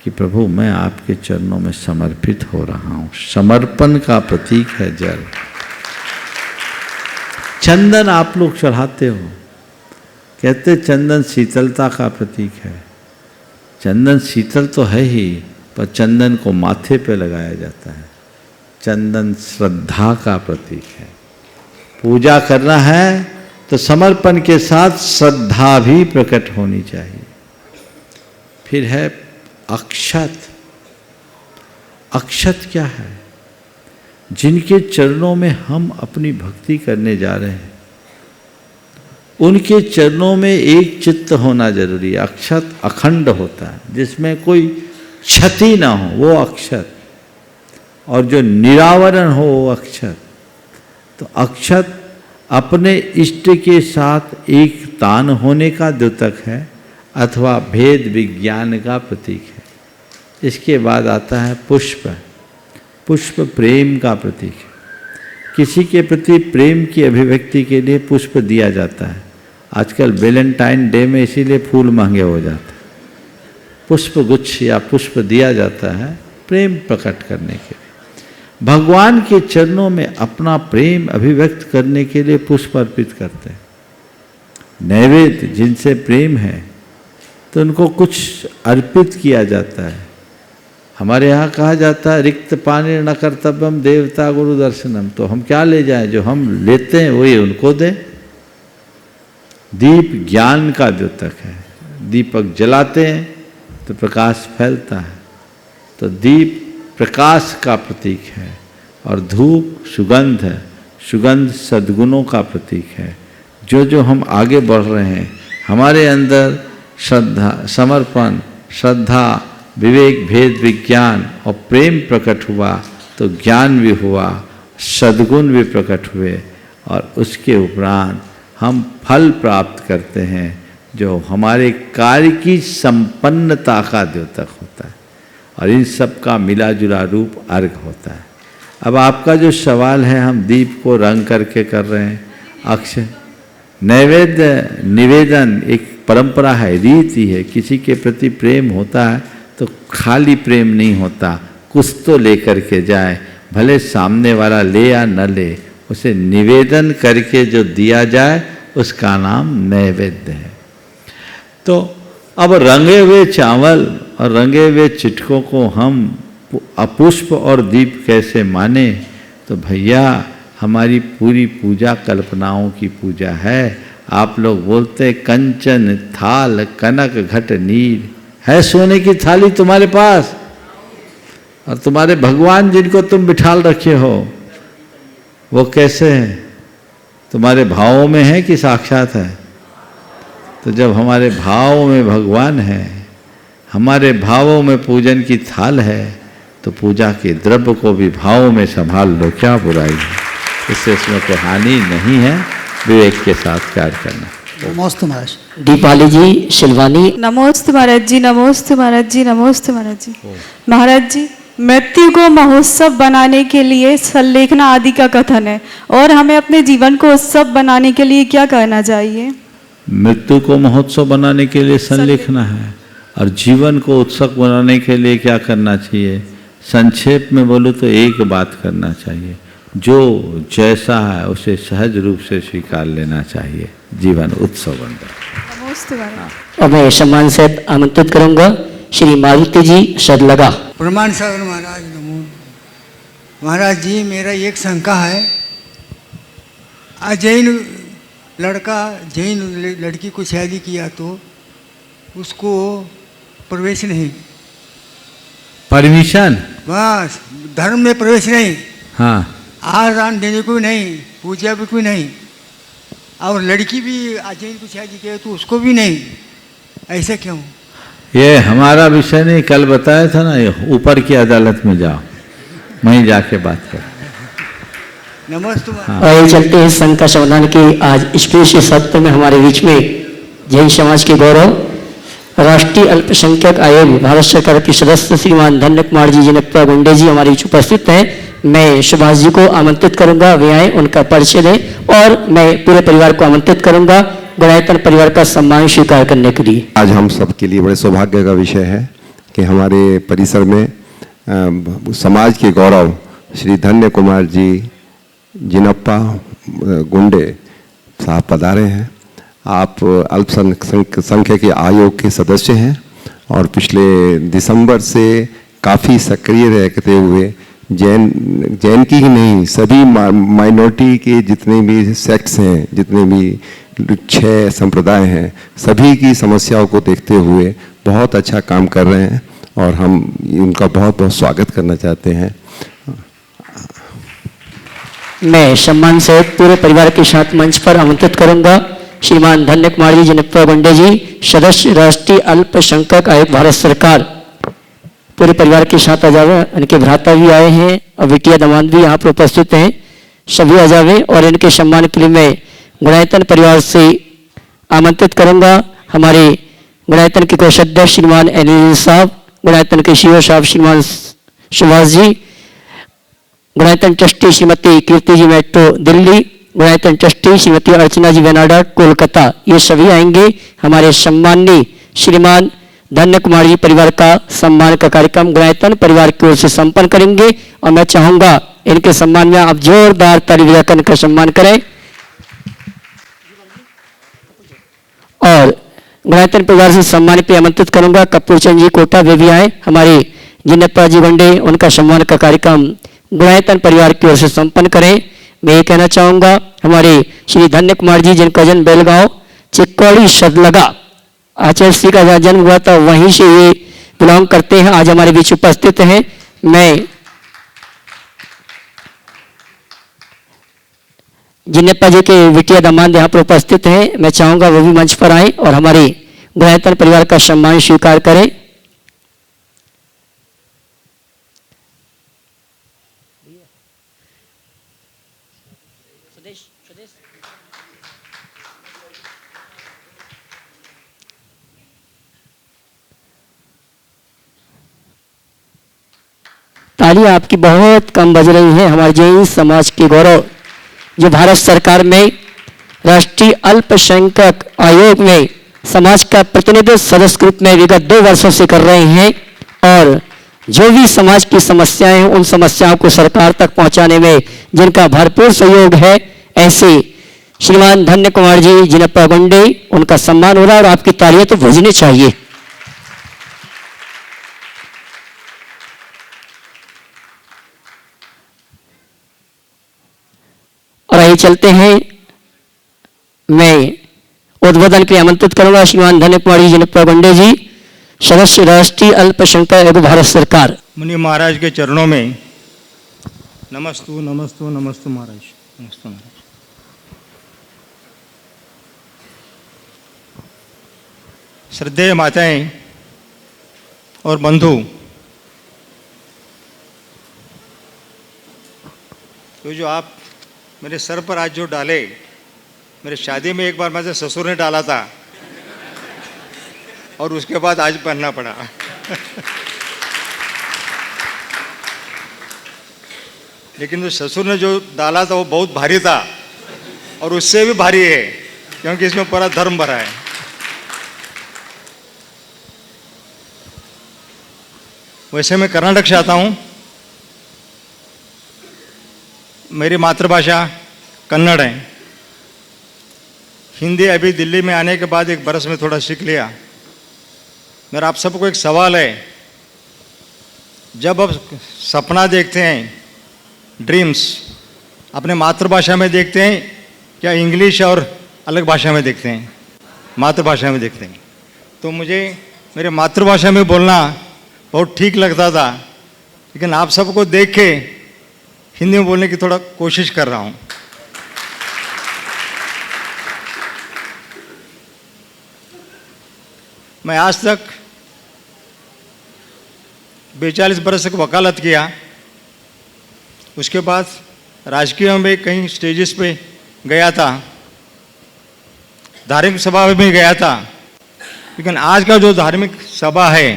कि प्रभु मैं आपके चरणों में समर्पित हो रहा हूं। समर्पण का प्रतीक है जल। चंदन आप लोग चढ़ाते हो, कहते चंदन शीतलता का प्रतीक है। चंदन शीतल तो है ही, पर चंदन को माथे पे लगाया जाता है। चंदन श्रद्धा का प्रतीक है। पूजा करना है तो समर्पण के साथ श्रद्धा भी प्रकट होनी चाहिए। फिर है अक्षत। अक्षत क्या है? जिनके चरणों में हम अपनी भक्ति करने जा रहे हैं उनके चरणों में एक चित्त होना जरूरी है। अक्षत अखंड होता है, जिसमें कोई क्षति ना हो, वो अक्षत, और जो निरावरण हो वो अक्षत। तो अक्षत अपने इष्ट के साथ एक तान होने का द्योतक है अथवा भेद विज्ञान का प्रतीक है। इसके बाद आता है पुष्प। पुष्प प्रेम का प्रतीक है। किसी के प्रति प्रेम की अभिव्यक्ति के लिए पुष्प दिया जाता है। आजकल वैलेंटाइन डे में इसीलिए फूल महंगे हो जाते हैं। पुष्प गुच्छ या पुष्प दिया जाता है प्रेम प्रकट करने के लिए। भगवान के चरणों में अपना प्रेम अभिव्यक्त करने के लिए पुष्प अर्पित करते हैं। नैवेद्य जिनसे प्रेम है तो उनको कुछ अर्पित किया जाता है। हमारे यहाँ कहा जाता है रिक्त पानी न कर्तव्यम देवता गुरु दर्शनम। तो हम क्या ले जाएं, जो हम लेते हैं वही उनको दें। दीप ज्ञान का द्योतक है। दीपक जलाते हैं तो प्रकाश फैलता है, तो दीप प्रकाश का प्रतीक है और धूप सुगंध है। सुगंध सद्गुणों का प्रतीक है। जो जो हम आगे बढ़ रहे हैं, हमारे अंदर श्रद्धा, समर्पण, श्रद्धा, विवेक, भेद, विज्ञान और प्रेम प्रकट हुआ तो ज्ञान भी हुआ, सद्गुण भी प्रकट हुए और उसके उपरांत हम फल प्राप्त करते हैं जो हमारे कार्य की संपन्नता का द्योतक होता है और इन सब का मिला जुला रूप अर्घ होता है। अब आपका जो सवाल है, हम दीप को रंग करके कर रहे हैं। अक्षय नैवेद्य निवेदन एक परंपरा है, रीति है। किसी के प्रति प्रेम होता है तो खाली प्रेम नहीं होता, कुछ तो लेकर के जाए, भले सामने वाला ले या न ले, उसे निवेदन करके जो दिया जाए उसका नाम नैवेद्य है। तो अब रंगे हुए चावल और रंगे हुए चिटकों को हम अपुष्प और दीप कैसे माने? तो भैया हमारी पूरी पूजा कल्पनाओं की पूजा है। आप लोग बोलते कंचन थाल कनक घट नीर, है सोने की थाली तुम्हारे पास और तुम्हारे भगवान जिनको तुम बिठाल रखे हो वो कैसे हैं? तुम्हारे भावों में है कि साक्षात है? तो जब हमारे भावों में भगवान है, हमारे भावों में पूजन की थाल है, तो पूजा के द्रव्य को भी भावों में संभाल लो, क्या बुराई है? इससे इसमें कोई हानि नहीं है। विवेक के साथ कार्य करना। नमोस्तु महाराज। दीपाली जी, शिलवानी। नमोस्तु महाराज जी, नमोस्तु महाराज जी, नमोस्तु महाराज जी। महाराज जी, मृत्यु को महोत्सव बनाने के लिए संलेखना आदि का कथन है और हमें अपने जीवन को उत्सव बनाने के लिए क्या करना चाहिए? मृत्यु को महोत्सव बनाने के लिए संलेखना है और जीवन को उत्सव बनाने के लिए क्या करना चाहिए? संक्षेप में बोलूँ तो एक बात करना चाहिए, जो जैसा है उसे सहज रूप से स्वीकार लेना चाहिए। जीवन उत्सव बन जाए। और मैं सम्मान से आमंत्रित करूंगा श्री मारुति जी सदलगा। प्रमाण सागर महाराज नमो। महाराज जी, मेरा एक शंका है। जैन लड़का जैन लड़की को शादी किया तो उसको प्रवेश नहीं, परमिशन, बस धर्म में प्रवेश नहीं। हाँ, आदान देने को नहीं, पूजा भी कोई नहीं, और लड़की भी जैन को शादी किया तो उसको भी नहीं। ऐसा क्यों? ये हमारा विषय नहीं, कल बताया था ना, ऊपर की अदालत में जाओ, वहीं जाके बात कर। नमस्ते। और चलते हैं संघ का समाधान की आज स्पेशल सत्र में हमारे बीच में जैन समाज के गौरव राष्ट्रीय अल्पसंख्यक आयोग भारत सरकार के सदस्य श्रीमान धन्य कुमार जी जिनप्पा गुंडे जी हमारे बीच उपस्थित हैं। मैं सुभाष जी को आमंत्रित करूंगा, वे आए, उनका परिचय दें और मैं पूरे परिवार को आमंत्रित करूंगा गुणायतन परिवार का सम्मान स्वीकार करने के लिए। आज हम सबके लिए बड़े सौभाग्य का विषय है कि हमारे परिसर में समाज के गौरव श्री धन्य कुमार जी जिनप्पा गुंडे साहब पधारे हैं। आप अल्पसंख्यक आयोग के सदस्य हैं और पिछले दिसंबर से काफ़ी सक्रिय रहते हुए जैन की ही नहीं, सभी माइनॉरिटी के जितने भी सेक्ट्स हैं, जितने भी 6 संप्रदाय हैं, सभी की समस्याओं को देखते हुए बहुत अच्छा काम कर रहे हैं और हम उनका बहुत बहुत स्वागत करना चाहते हैं। मैं सम्मान से पूरे परिवार के साथ मंच पर आमंत्रित करूंगा श्रीमान धन्य कुमार जी जिनप्पा गुंडे जी, सदस्य राष्ट्रीय अल्पसंख्यक आयोग भारत सरकार। पूरे परिवार के साथ आ जावे, इनके भ्राता भी आए हैं और बिटिया दामाद भी यहाँ पर उपस्थित हैं, सभी आ जावे और इनके सम्मान के लिए मैं गुणायतन परिवार से आमंत्रित करूंगा हमारे गुणायतन के कोषाध्यक्ष श्रीमान अनिल साहब, गुणायतन के सीओ साहब श्रीमान सुभाष जी, गुणायतन ट्रस्टी श्रीमती कीर्ति जी मेट्रो दिल्ली, गुणायतन ट्रस्टी श्रीमती अर्चना जी बेनाडा कोलकाता, ये सभी आएंगे। हमारे सम्माननीय श्रीमान धन्य कुमार जी परिवार का सम्मान का कार्यक्रम गुणायतन परिवार की ओर से संपन्न करेंगे और मैं चाहूंगा इनके सम्मान में आप जोरदार ताली बजाकर इनका सम्मान करें। और गुणायतन परिवार से सम्मानित पे आमंत्रित करूंगा कपूर चंद जी कोटा वे भी आए। हमारे जिनप्पा जी वंडे उनका सम्मान का कार्यक्रम गुणायतन परिवार की ओर से संपन्न करें। मैं ये कहना चाहूँगा हमारे श्री धन्य कुमार जी जिनका जन्म बेलगांव चिक्कौड़ी सदलगा आचार्य श्री का जहाँ जन्म हुआ था वहीं से ये बिलोंग करते हैं, आज हमारे बीच उपस्थित हैं। मैं जिन्नप्पा जी के विटिया दामाद यहाँ पर उपस्थित हैं, मैं चाहूँगा वो भी मंच पर आए और हमारे गुणायतन परिवार का सम्मान स्वीकार करें। तालियां आपकी बहुत कम बज रही हैं। हमारे जैन समाज के गौरव जो भारत सरकार में राष्ट्रीय अल्पसंख्यक आयोग में समाज का प्रतिनिधित्व सदस्य के रूप में विगत 2 वर्षों से कर रहे हैं और जो भी समाज की समस्याएं हैं उन समस्याओं को सरकार तक पहुंचाने में जिनका भरपूर सहयोग है, ऐसे श्रीमान धन्य कुमार जी जिनप्पा वंडे उनका सम्मान हो रहा है और आपकी तालियां तो बजनी चाहिए। और आइए चलते हैं, मैं उद्बोधन के आमंत्रित करूंगा श्रीमान धन्य कुमार जी जिनप्पा वंडे जी सदस्य राष्ट्रीय अल्पसंख्यक आयोग भारत सरकार। मुनि महाराज के चरणों में नमस्तु नमस्तु नमस्तु महाराज, नमस्तु महाराज। श्रद्धेय माताएं और बंधु, तो जो आप मेरे सर पर आज जो डाले, मेरे शादी में एक बार मेरे ससुर ने डाला था और उसके बाद आज पहनना पड़ा। लेकिन जो ससुर ने जो डाला था वो बहुत भारी था और उससे भी भारी है क्योंकि इसमें पूरा धर्म भरा है। वैसे मैं कर्नाटक से आता हूँ, मेरी मातृभाषा कन्नड़ है। हिंदी अभी दिल्ली में आने के बाद 1 बरस में थोड़ा सीख लिया। मेरा आप सबको एक सवाल है, जब आप सपना देखते हैं, ड्रीम्स, अपने मातृभाषा में देखते हैं क्या इंग्लिश और अलग भाषा में देखते हैं? मातृभाषा में देखते हैं। तो मुझे मेरे मातृभाषा में बोलना बहुत ठीक लगता था, लेकिन आप सबको देख के हिंदी में बोलने की थोड़ा कोशिश कर रहा हूँ। मैं आज तक 42 बरस तक वकालत किया, उसके बाद राजकीय में कई स्टेजेस पे गया था, धार्मिक सभा में भी गया था, लेकिन आज का जो धार्मिक सभा है,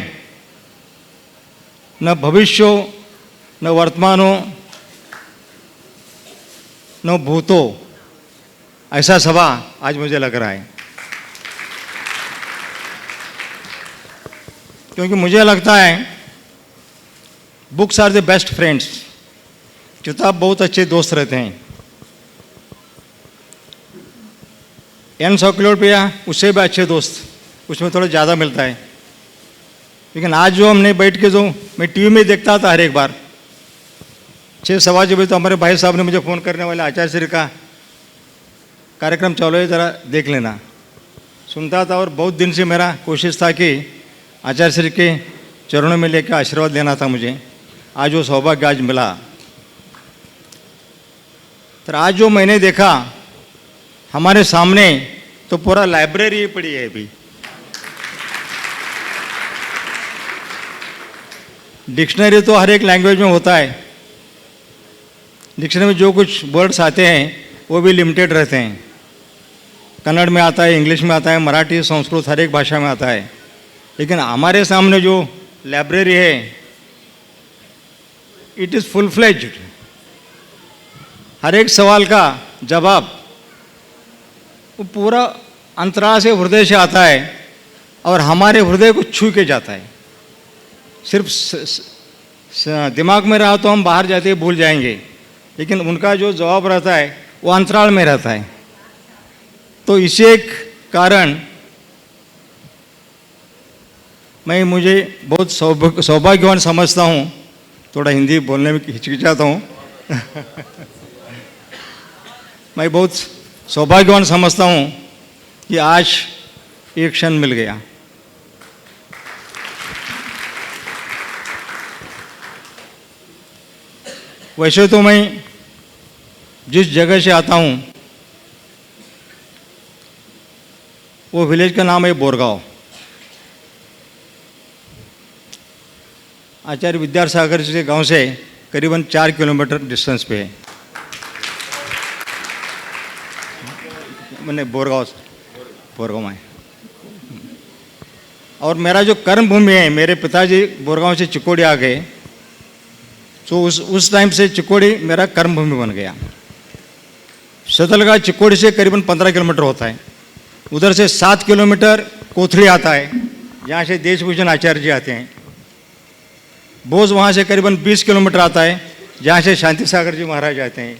न भविष्य हो, न वर्तमान हो, न भूतो, ऐसा सभा आज मुझे लग रहा है। क्योंकि मुझे लगता है books are the best friends, किताब बहुत अच्छे दोस्त रहते हैं। एनसाइक्लोपीडिया उससे भी अच्छे दोस्त, उसमें थोड़ा ज़्यादा मिलता है। लेकिन आज जो हमने बैठ के जो मैं टीवी में देखता था हर एक बार 6-7 बजे, तो हमारे भाई साहब ने मुझे फ़ोन करने वाले आचार्य श्री का कार्यक्रम चालू है, ज़रा देख लेना। सुनता था और बहुत दिन से मेरा कोशिश था कि आचार्य श्री के चरणों में लेकर आशीर्वाद लेना था मुझे। आज वो सौभाग्य आज मिला। तो आज जो मैंने देखा हमारे सामने, तो पूरा लाइब्रेरी पड़ी है अभी। डिक्शनरी तो हर एक लैंग्वेज में होता है, डिक्शनरी में जो कुछ वर्ड्स आते हैं वो भी लिमिटेड रहते हैं। कन्नड़ में आता है, इंग्लिश में आता है, मराठी, संस्कृत, हर एक भाषा में आता है। लेकिन हमारे सामने जो लाइब्रेरी है, इट इज़ फुल फ्लेज्ड। हर एक सवाल का जवाब वो पूरा अंतराल से, हृदय से आता है और हमारे हृदय को छू के जाता है। सिर्फ दिमाग में रहा तो हम बाहर जाते ही भूल जाएंगे, लेकिन उनका जो जवाब रहता है वो अंतराल में रहता है। तो इसी एक कारण मैं मुझे बहुत सौभाग्यवान समझता हूँ। थोड़ा हिंदी बोलने में हिचकिचाता हूँ। मैं बहुत सौभाग्यवान समझता हूँ कि आज एक क्षण मिल गया। वैसे तो मैं जिस जगह से आता हूँ वो विलेज का नाम है बोरगांव। आचार्य विद्यासागर के गांव से करीबन 4 किलोमीटर डिस्टेंस पे है। मैंने बोरगांव में। और मेरा जो कर्म भूमि है, मेरे पिताजी बोरगांव से चिकोड़ी आ गए, तो उस टाइम से चिकोड़ी मेरा कर्म भूमि बन गया। सतलगा चिकोड़ी से करीबन 15 किलोमीटर होता है। उधर से 7 किलोमीटर कोथली आता है, जहाँ से देशभूषण आचार्य जी आते हैं। बोझ वहाँ से करीबन 20 किलोमीटर आता है, जहाँ से शांति सागर जी महाराज आते हैं।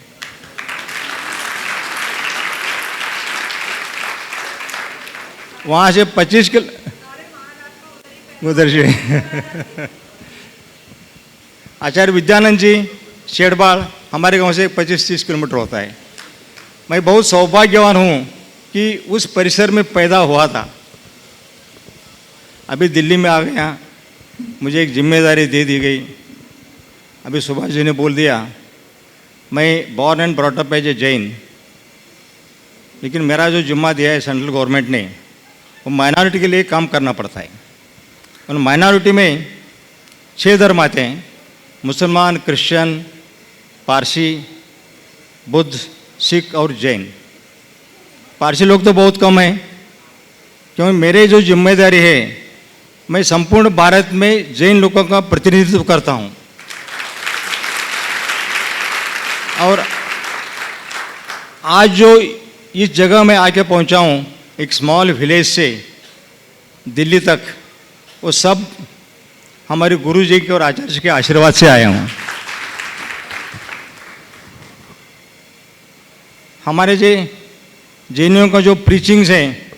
वहाँ से 25 उधर से आचार्य विद्यानंद जी शेड़बाड़ हमारे गांव से 25-30 किलोमीटर होता है। मैं बहुत सौभाग्यवान हूँ कि उस परिसर में पैदा हुआ था। अभी दिल्ली में आ गया, मुझे एक जिम्मेदारी दे दी गई। अभी सुभाष जी ने बोल दिया मैं born and brought up as a Jain, लेकिन मेरा जो जिम्मा दिया है सेंट्रल गवर्नमेंट ने, वो माइनॉरिटी के लिए काम करना पड़ता है। और माइनॉरिटी में 6 धर्म आते हैं, मुसलमान, क्रिश्चियन, पारसी, बुद्ध, सिख और जैन। पारसी लोग तो बहुत कम हैं, क्योंकि मेरे जो जिम्मेदारी है, मैं संपूर्ण भारत में जैन लोगों का प्रतिनिधित्व करता हूँ। और आज जो इस जगह में आके पहुँचा हूँ, एक स्मॉल विलेज से दिल्ली तक, वो सब हमारे गुरु जी के और आचार्य जी के आशीर्वाद से आया हूँ। हमारे जैनियों का जो प्रीचिंग्स हैं,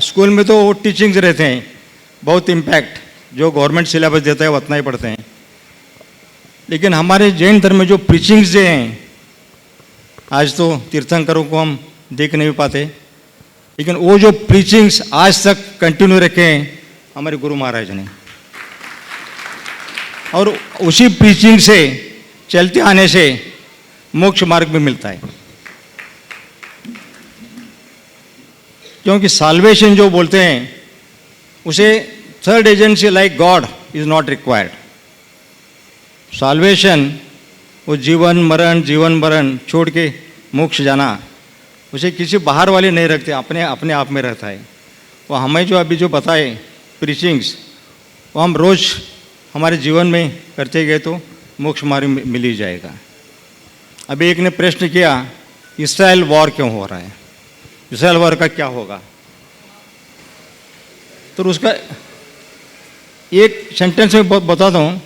स्कूल में तो वो टीचिंग्स रहते हैं, बहुत इम्पैक्ट जो गवर्नमेंट सिलेबस देता है वो उतना ही पढ़ते हैं। लेकिन हमारे जैन धर्म में जो प्रीचिंग्स हैं, आज तो तीर्थंकरों को हम देख नहीं पाते, लेकिन वो जो प्रीचिंग्स आज तक कंटिन्यू रखे हैं हमारे गुरु महाराज ने। और उसी प्रीचिंग से चलते आने से मोक्ष मार्ग भी मिलता है। क्योंकि साल्वेशन जो बोलते हैं उसे third agency like God is not required. Salvation वो जीवन मरण छोड़ के मोक्ष जाना, उसे किसी बाहर वाले नहीं रखते, अपने आप में रहता है। वो हमें जो अभी जो बताए प्रीचिंग्स, वो हम रोज़ हमारे जीवन में करते गए तो मोक्ष मार्ग मिल ही जाएगा। अभी एक ने प्रश्न किया इस्राइल वॉर क्यों हो रहा है, इस्राइल वॉर का क्या होगा? तो उसका एक सेंटेंस में बताता हूँ।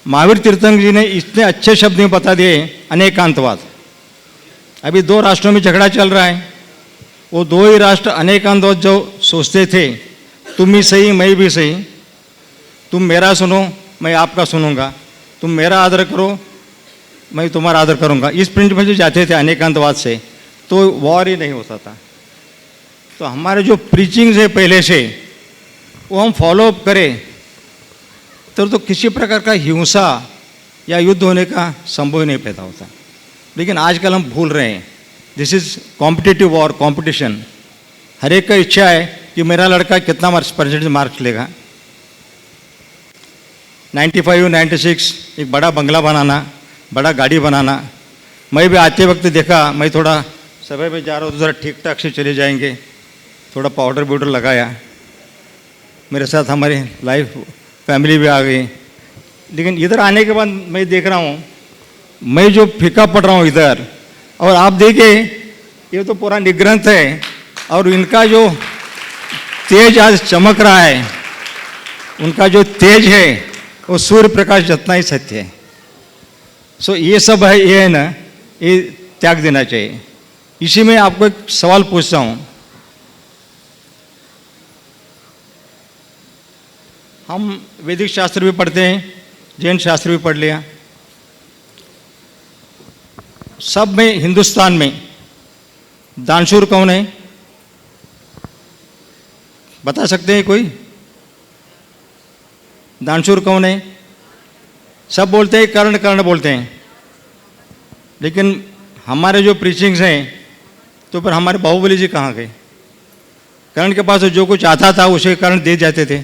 महावीर तीर्थंकर जी ने इतने अच्छे शब्द में बता दिए अनेकांतवाद। अभी 2 राष्ट्रों में झगड़ा चल रहा है, वो 2 ही राष्ट्र अनेकांतवाद जो सोचते थे, तुम ही सही मैं भी सही, तुम मेरा सुनो मैं आपका सुनूंगा, तुम मेरा आदर करो मैं तुम्हारा आदर करूंगा, इस प्रिंसिपल से जाते थे अनेकांतवाद से, तो वॉर ही नहीं होता था। तो हमारे जो प्रीचिंग्स है पहले से, वो हम फॉलो अप करें तो किसी प्रकार का हिंसा या युद्ध होने का संभव नहीं पैदा होता। लेकिन आजकल हम भूल रहे हैं, this is competitive war, competition. हर एक का इच्छा है कि मेरा लड़का कितना % मार्क्स लेगा। 95, 96 एक बड़ा बंगला बनाना, बड़ा गाड़ी बनाना। मैं भी आते वक्त देखा, मैं थोड़ा सभा में जा रहा हूँ तो ज़रा ठीक ठाक से चले जाएंगे, थोड़ा पाउडर वाउडर लगाया, मेरे साथ हमारी लाइफ फैमिली भी आ गई। लेकिन इधर आने के बाद मैं देख रहा हूँ, मैं जो फीका पड़ रहा हूँ इधर, और आप देखिए ये तो पूरा निग्रंथ है, और इनका जो तेज आज चमक रहा है, उनका जो तेज है वो सूर्य प्रकाश जितना ही सत्य है। सो ये सब है, ये है ना, ये त्याग देना चाहिए। इसी में आपको एक सवाल पूछता हूँ, हम वैदिक शास्त्र भी पढ़ते हैं, जैन शास्त्र भी पढ़ लिया। सब में हिंदुस्तान में दानशूर कौन है, बता सकते हैं कोई? दानशूर कौन है? सब बोलते हैं कर्ण कर्ण बोलते हैं, लेकिन हमारे जो प्रीचिंग्स हैं तो पर हमारे बाहुबली जी कहाँ गए? कर्ण के पास तो जो कुछ आता था उसे कर्ण दे जाते थे,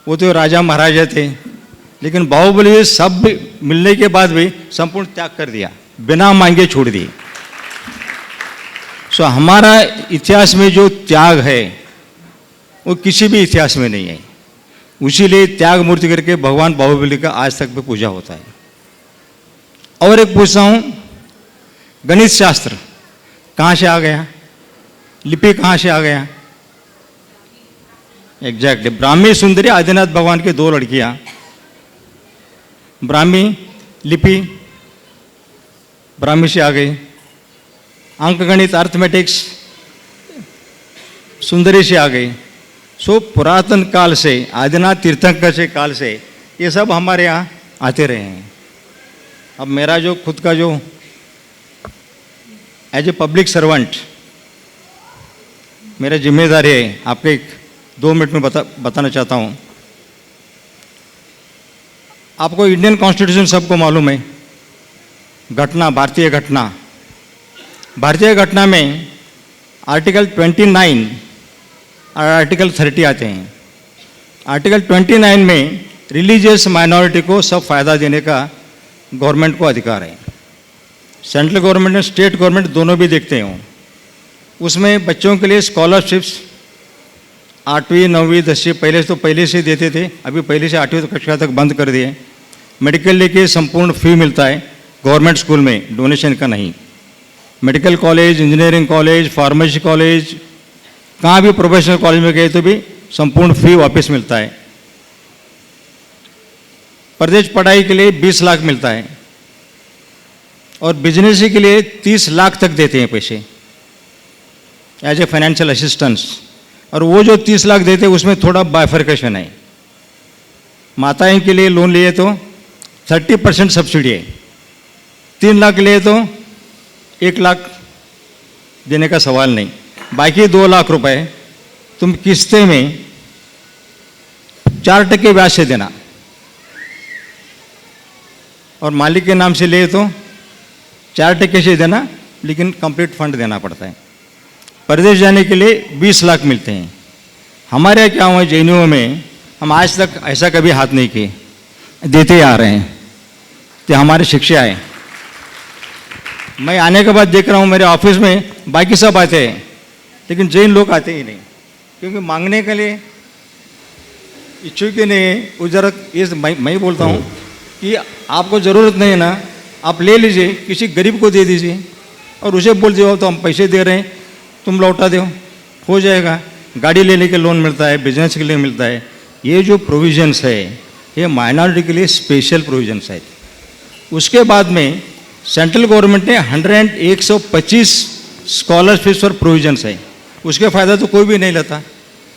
वो तो राजा महाराजा थे। लेकिन बाहुबली जी सब मिलने के बाद भी संपूर्ण त्याग कर दिया, बिना मांगे छोड़ दिए। सो हमारा इतिहास में जो त्याग है वो किसी भी इतिहास में नहीं है। उसीलिए त्याग मूर्ति करके भगवान बाहुबली का आज तक भी पूजा होता है। और एक पूछता हूँ, गणित शास्त्र कहाँ से आ गया? लिपि कहाँ से आ गया? एग्जैक्टली ब्राह्मी सुंदरी आदिनाथ भगवान के 2 लड़कियाँ, ब्राह्मी लिपि ब्राह्मी से आ गई, अंक गणित अर्थमेटिक्स सुंदरी से आ गई। सो पुरातन काल से, आदिनाथ तीर्थंकर से काल से ये सब हमारे यहाँ आते रहे हैं। अब मेरा जो खुद का जो एज ए पब्लिक सर्वेंट मेरा जिम्मेदारी है, आपके 2 मिनट में बताना चाहता हूँ। आपको इंडियन कॉन्स्टिट्यूशन सबको मालूम है, घटना भारतीय घटना में आर्टिकल 29 और आर्टिकल 30 आते हैं। आर्टिकल 29 में रिलीजियस माइनॉरिटी को सब फायदा देने का गवर्नमेंट को अधिकार है। सेंट्रल गवर्नमेंट और स्टेट गवर्नमेंट दोनों भी देखते हैं। उसमें बच्चों के लिए स्कॉलरशिप्स 8वीं 9वीं 10वीं पहले से देते थे, अभी पहले से 8वीं कक्षा तक बंद कर दिए। मेडिकल लेके संपूर्ण फी मिलता है गवर्नमेंट स्कूल में, डोनेशन का नहीं। Medical college, engineering college, pharmacy college, कहाँ भी प्रोफेशनल कॉलेज में गए तो भी संपूर्ण फी वापस मिलता है। प्रदेश पढ़ाई के लिए 20 लाख मिलता है और बिजनेस के लिए 30 लाख तक देते हैं पैसे एज ए फाइनेंशियल असिस्टेंस। और वो जो 30 लाख देते हैं उसमें थोड़ा बाइफर्केशन है। माताएं के लिए लोन लिए तो 30% सब्सिडी है, 3 लाख लिए तो 1 लाख देने का सवाल नहीं, बाकी 2 लाख रुपए तुम किस्ते में 4% ब्याज से देना, और मालिक के नाम से ले तो 4% से देना, लेकिन कंप्लीट फंड देना पड़ता है। प्रदेश जाने के लिए 20 लाख मिलते हैं। हमारे यहाँ क्या हुआ जैनियों में, हम आज तक ऐसा कभी हाथ नहीं किए, देते आ रहे हैं। तो हमारी शिक्षा है। मैं आने के बाद देख रहा हूँ मेरे ऑफिस में बाकी सब आते हैं, लेकिन जैन लोग आते ही नहीं, क्योंकि मांगने के लिए इच्छुक ही नहीं है। उधर मैं बोलता हूँ कि आपको ज़रूरत नहीं है ना, आप ले लीजिए, किसी गरीब को दे दीजिए और उसे बोल दो तो हम पैसे दे रहे हैं, तुम लौटा दो, हो जाएगा। गाड़ी लेने के लोन मिलता है, बिजनेस के लिए मिलता है। ये जो प्रोविजंस है ये माइनॉरिटी के लिए स्पेशल प्रोविजंस है। उसके बाद में सेंट्रल गवर्नमेंट ने 125 स्कॉलरशिप्स और प्रोविजंस है, उसके फ़ायदा तो कोई भी नहीं लेता,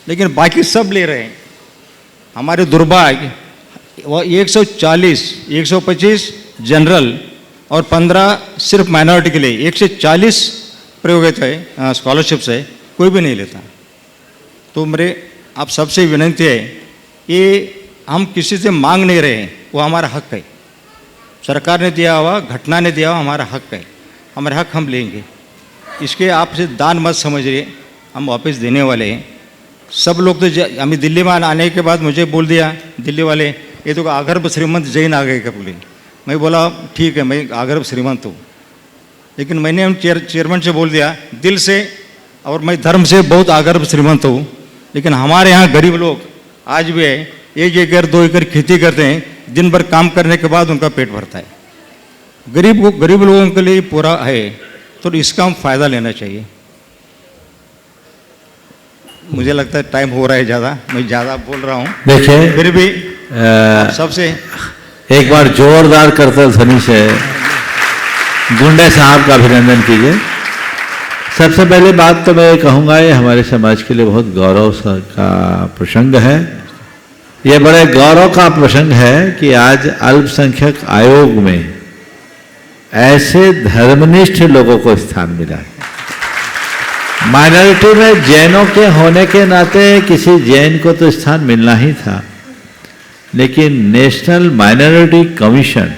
लेकिन बाकी सब ले रहे हैं। हमारे दुर्भाग्य वो 125 जनरल और 15 सिर्फ माइनॉरिटी के लिए, 140 प्रयोगित है स्कॉलरशिप्स है, कोई भी नहीं लेता। तो मेरे आप सबसे विनती है, ये हम किसी से मांग नहीं रहे हैं, वो हमारा हक है। सरकार ने दिया हुआ, घटना ने दिया हुआ, हमारा हक है, हमारे हक हम लेंगे। इसके आपसे दान मत समझिए, हम वापस देने वाले हैं। सब लोग तो हमें दिल्ली में आने के बाद मुझे बोल दिया दिल्ली वाले, ये तो आगर्भ श्रीमंत जैन आ गए कपूली। मैं बोला ठीक है, मैं आगर्भ श्रीमंत हूँ, लेकिन मैंने हम चेयरमैन से बोल दिया दिल से, और मैं धर्म से बहुत आगर्भ श्रीमंत हूँ, लेकिन हमारे यहाँ गरीब लोग आज भी है, 1 एकड़ 2 एकड़ खेती करते हैं, दिन भर काम करने के बाद उनका पेट भरता है। गरीब लोगों के लिए पूरा है, तो इसका हम फायदा लेना चाहिए। मुझे लगता है टाइम हो रहा है ज़्यादा, मैं ज़्यादा बोल रहा हूँ। देखिए फिर भी सबसे एक बार जोरदार करते ध्वनि से गुंडे साहब का अभिनंदन कीजिए। सबसे पहले बात तो मैं कहूँगा, ये हमारे समाज के लिए बहुत गौरव का प्रसंग है ये बड़े गौरव का प्रसंग है कि आज अल्पसंख्यक आयोग में ऐसे धर्मनिष्ठ लोगों को स्थान मिला है। माइनॉरिटी में जैनों के होने के नाते किसी जैन को तो स्थान मिलना ही था, लेकिन नेशनल माइनॉरिटी कमीशन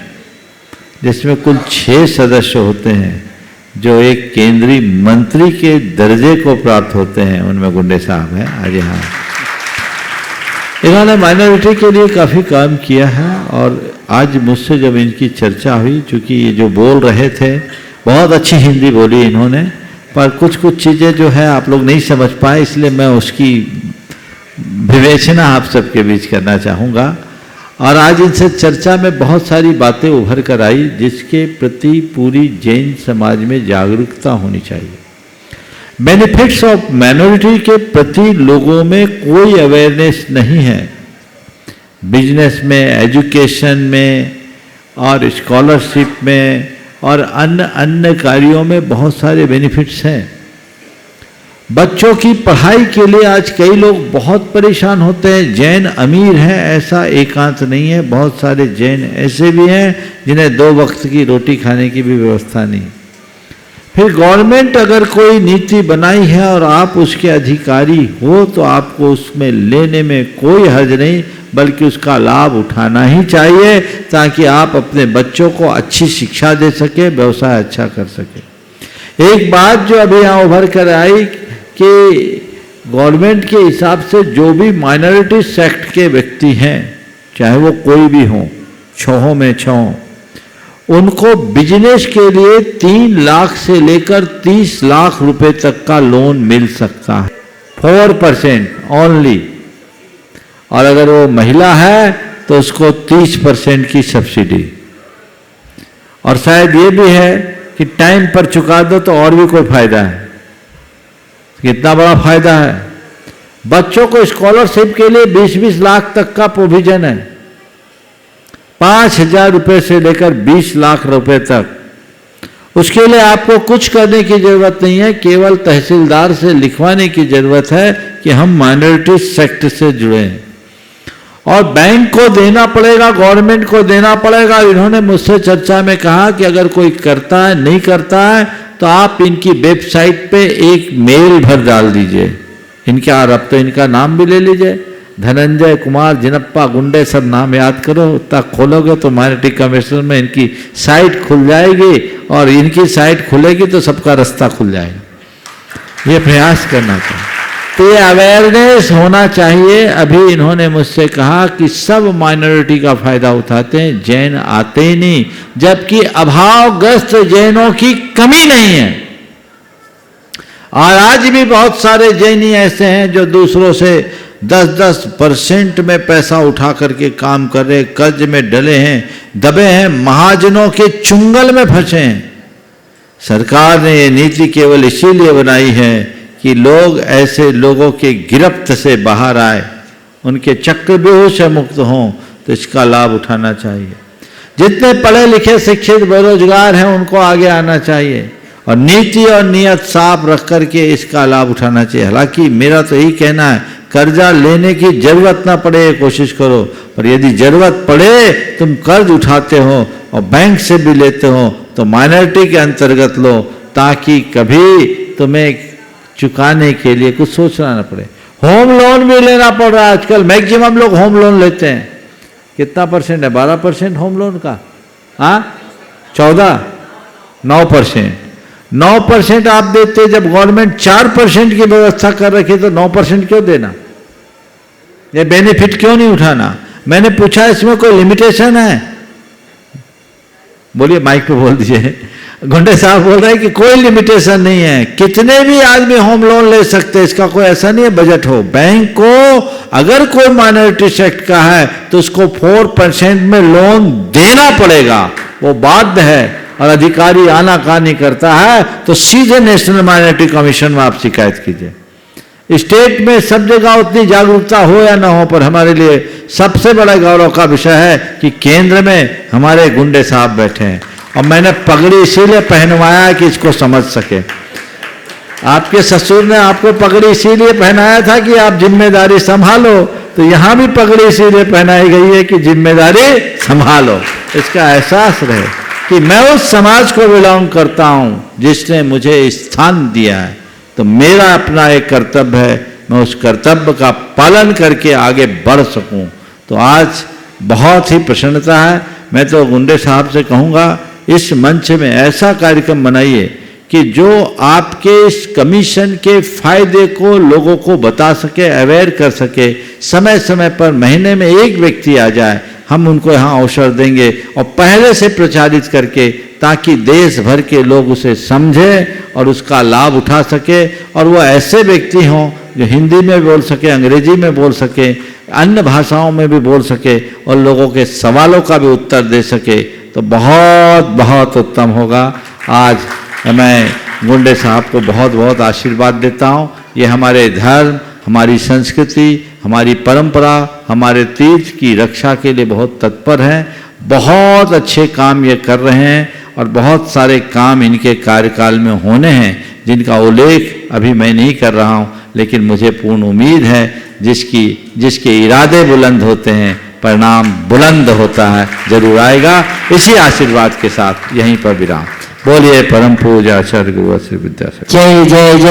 जिसमें कुल 6 सदस्य होते हैं जो एक केंद्रीय मंत्री के दर्जे को प्राप्त होते हैं, उनमें गुंडे साहब हैं आज यहाँ। इन्होंने माइनॉरिटी के लिए काफ़ी काम किया है और आज मुझसे जब इनकी चर्चा हुई, चूँकि ये जो बोल रहे थे बहुत अच्छी हिंदी बोली इन्होंने, पर कुछ कुछ चीज़ें जो है आप लोग नहीं समझ पाए, इसलिए मैं उसकी विवेचना आप सबके बीच करना चाहूँगा। और आज इनसे चर्चा में बहुत सारी बातें उभर कर आई जिसके प्रति पूरी जैन समाज में जागरूकता होनी चाहिए। बेनिफिट्स ऑफ माइनॉरिटी के प्रति लोगों में कोई अवेयरनेस नहीं है। बिजनेस में, एजुकेशन में और स्कॉलरशिप में और अन्य कार्यों में बहुत सारे बेनिफिट्स हैं। बच्चों की पढ़ाई के लिए आज कई लोग बहुत परेशान होते हैं। जैन अमीर हैं ऐसा एकांत नहीं है, बहुत सारे जैन ऐसे भी हैं जिन्हें 2 वक्त की रोटी खाने की भी व्यवस्था नहीं। फिर गवर्नमेंट अगर कोई नीति बनाई है और आप उसके अधिकारी हो तो आपको उसमें लेने में कोई हर्ज नहीं, बल्कि उसका लाभ उठाना ही चाहिए ताकि आप अपने बच्चों को अच्छी शिक्षा दे सके, व्यवसाय अच्छा कर सके। एक बात जो अभी यहाँ उभर कर आई कि गवर्नमेंट के हिसाब से जो भी माइनॉरिटी सेक्ट के व्यक्ति हैं, चाहे वो कोई भी हो, 6 में 6, उनको बिजनेस के लिए 3 लाख से लेकर 30 लाख रुपए तक का लोन मिल सकता है, 4% ओनली। और अगर वो महिला है तो उसको 30% की सब्सिडी। और शायद ये भी है कि टाइम पर चुका दो तो और भी कोई फायदा है। कितना बड़ा फायदा है। बच्चों को स्कॉलरशिप के लिए 20-20 लाख तक का प्रोविजन है, 5,000 रुपये से लेकर 20 लाख रुपए तक। उसके लिए आपको कुछ करने की जरूरत नहीं है, केवल तहसीलदार से लिखवाने की जरूरत है कि हम माइनॉरिटी सेक्ट से जुड़े हैं। और बैंक को देना पड़ेगा, गवर्नमेंट को देना पड़ेगा। इन्होंने मुझसे चर्चा में कहा कि अगर कोई करता है, नहीं करता है, तो आप इनकी वेबसाइट पे एक मेल भर डाल दीजिए। इनके अब तो इनका नाम भी ले लीजिए, धनंजय कुमार जिनप्पा गुंडे, सब नाम याद करो। तक खोलोगे तो माइनॉरिटी कमीशन में इनकी साइट खुल जाएगी और इनकी साइट खुलेगी तो सबका रास्ता खुल जाएगा। ये प्रयास करना चाहिए, तो ये अवेयरनेस होना चाहिए। अभी इन्होंने मुझसे कहा कि सब माइनॉरिटी का फायदा उठाते हैं, जैन आते ही नहीं, जबकि अभावग्रस्त जैनों की कमी नहीं है। और आज भी बहुत सारे जैनी ऐसे हैं जो दूसरों से 10-10% में पैसा उठा करके काम कर रहे, कर्ज में डले हैं, दबे हैं, महाजनों के चुंगल में फंसे हैं। सरकार ने ये नीति केवल इसीलिए बनाई है कि लोग ऐसे लोगों के गिरफ्त से बाहर आए, उनके चक्रव्यूह से मुक्त हों, तो इसका लाभ उठाना चाहिए। जितने पढ़े लिखे शिक्षित बेरोजगार हैं उनको आगे आना चाहिए और नीति और नियत साफ रख करके इसका लाभ उठाना चाहिए। हालांकि मेरा तो यही कहना है, कर्जा लेने की जरूरत ना पड़े ये कोशिश करो, पर यदि जरूरत पड़े, तुम कर्ज उठाते हो और बैंक से भी लेते हो तो माइनॉरिटी के अंतर्गत लो, ताकि कभी तुम्हें चुकाने के लिए कुछ सोचना ना पड़े। होम लोन भी लेना पड़ रहा है आजकल, मैक्सिमम लोग होम लोन लेते हैं। कितना परसेंट है? 12% होम लोन का, हाँ 14, 9% आप देते। जब गवर्नमेंट 4% की व्यवस्था कर रखी तो 9% क्यों देना? ये बेनिफिट क्यों नहीं उठाना? मैंने पूछा इसमें कोई लिमिटेशन है? बोलिए, माइक पे बोल दीजिए। गुंडे साहब बोल रहे हैं कि कोई लिमिटेशन नहीं है, कितने भी आदमी होम लोन ले सकते हैं, इसका कोई ऐसा नहीं है बजट हो। बैंक को अगर कोई माइनॉरिटी सेक्ट का है तो उसको 4% में लोन देना पड़ेगा, वो बाध्य है। और अधिकारी आनाकानी करता है तो सीधे नेशनल माइनॉरिटी कमीशन में आप शिकायत कीजिए। स्टेट में सब जगह उतनी जागरूकता हो या ना हो, पर हमारे लिए सबसे बड़ा गौरव का विषय है कि केंद्र में हमारे गुंडे साहब बैठे हैं। और मैंने पगड़ी इसीलिए पहनवाया है कि इसको समझ सके। आपके ससुर ने आपको पगड़ी इसीलिए पहनाया था कि आप जिम्मेदारी संभालो, तो यहाँ भी पगड़ी इसीलिए पहनाई गई है कि जिम्मेदारी संभालो, इसका एहसास रहे कि मैं उस समाज को बिलोंग करता हूँ जिसने मुझे स्थान दिया है, तो मेरा अपना एक कर्तव्य है, मैं उस कर्तव्य का पालन करके आगे बढ़ सकूं। तो आज बहुत ही प्रसन्नता है। मैं तो गुंडे साहब से कहूँगा इस मंच में ऐसा कार्यक्रम बनाइए कि जो आपके इस कमीशन के फायदे को लोगों को बता सके, अवेयर कर सके। समय समय पर महीने में एक व्यक्ति आ जाए, हम उनको यहाँ अवसर देंगे और पहले से प्रचारित करके, ताकि देश भर के लोग उसे समझें और उसका लाभ उठा सके। और वो ऐसे व्यक्ति हों जो हिंदी में बोल सके, अंग्रेजी में बोल सके, अन्य भाषाओं में भी बोल सके और लोगों के सवालों का भी उत्तर दे सके, तो बहुत बहुत उत्तम होगा। आज मैं गुंडे साहब को बहुत बहुत आशीर्वाद देता हूँ। ये हमारे धर्म, हमारी संस्कृति, हमारी परंपरा, हमारे तीर्थ की रक्षा के लिए बहुत तत्पर हैं। बहुत अच्छे काम ये कर रहे हैं और बहुत सारे काम इनके कार्यकाल में होने हैं जिनका उल्लेख अभी मैं नहीं कर रहा हूँ, लेकिन मुझे पूर्ण उम्मीद है जिसके इरादे बुलंद होते हैं परिणाम बुलंद होता है, जरूर आएगा। इसी आशीर्वाद के साथ यहीं पर विराम। बोलिए परम पूज्य आचार्य गुरु श्री विद्यासागर। जय जय जय।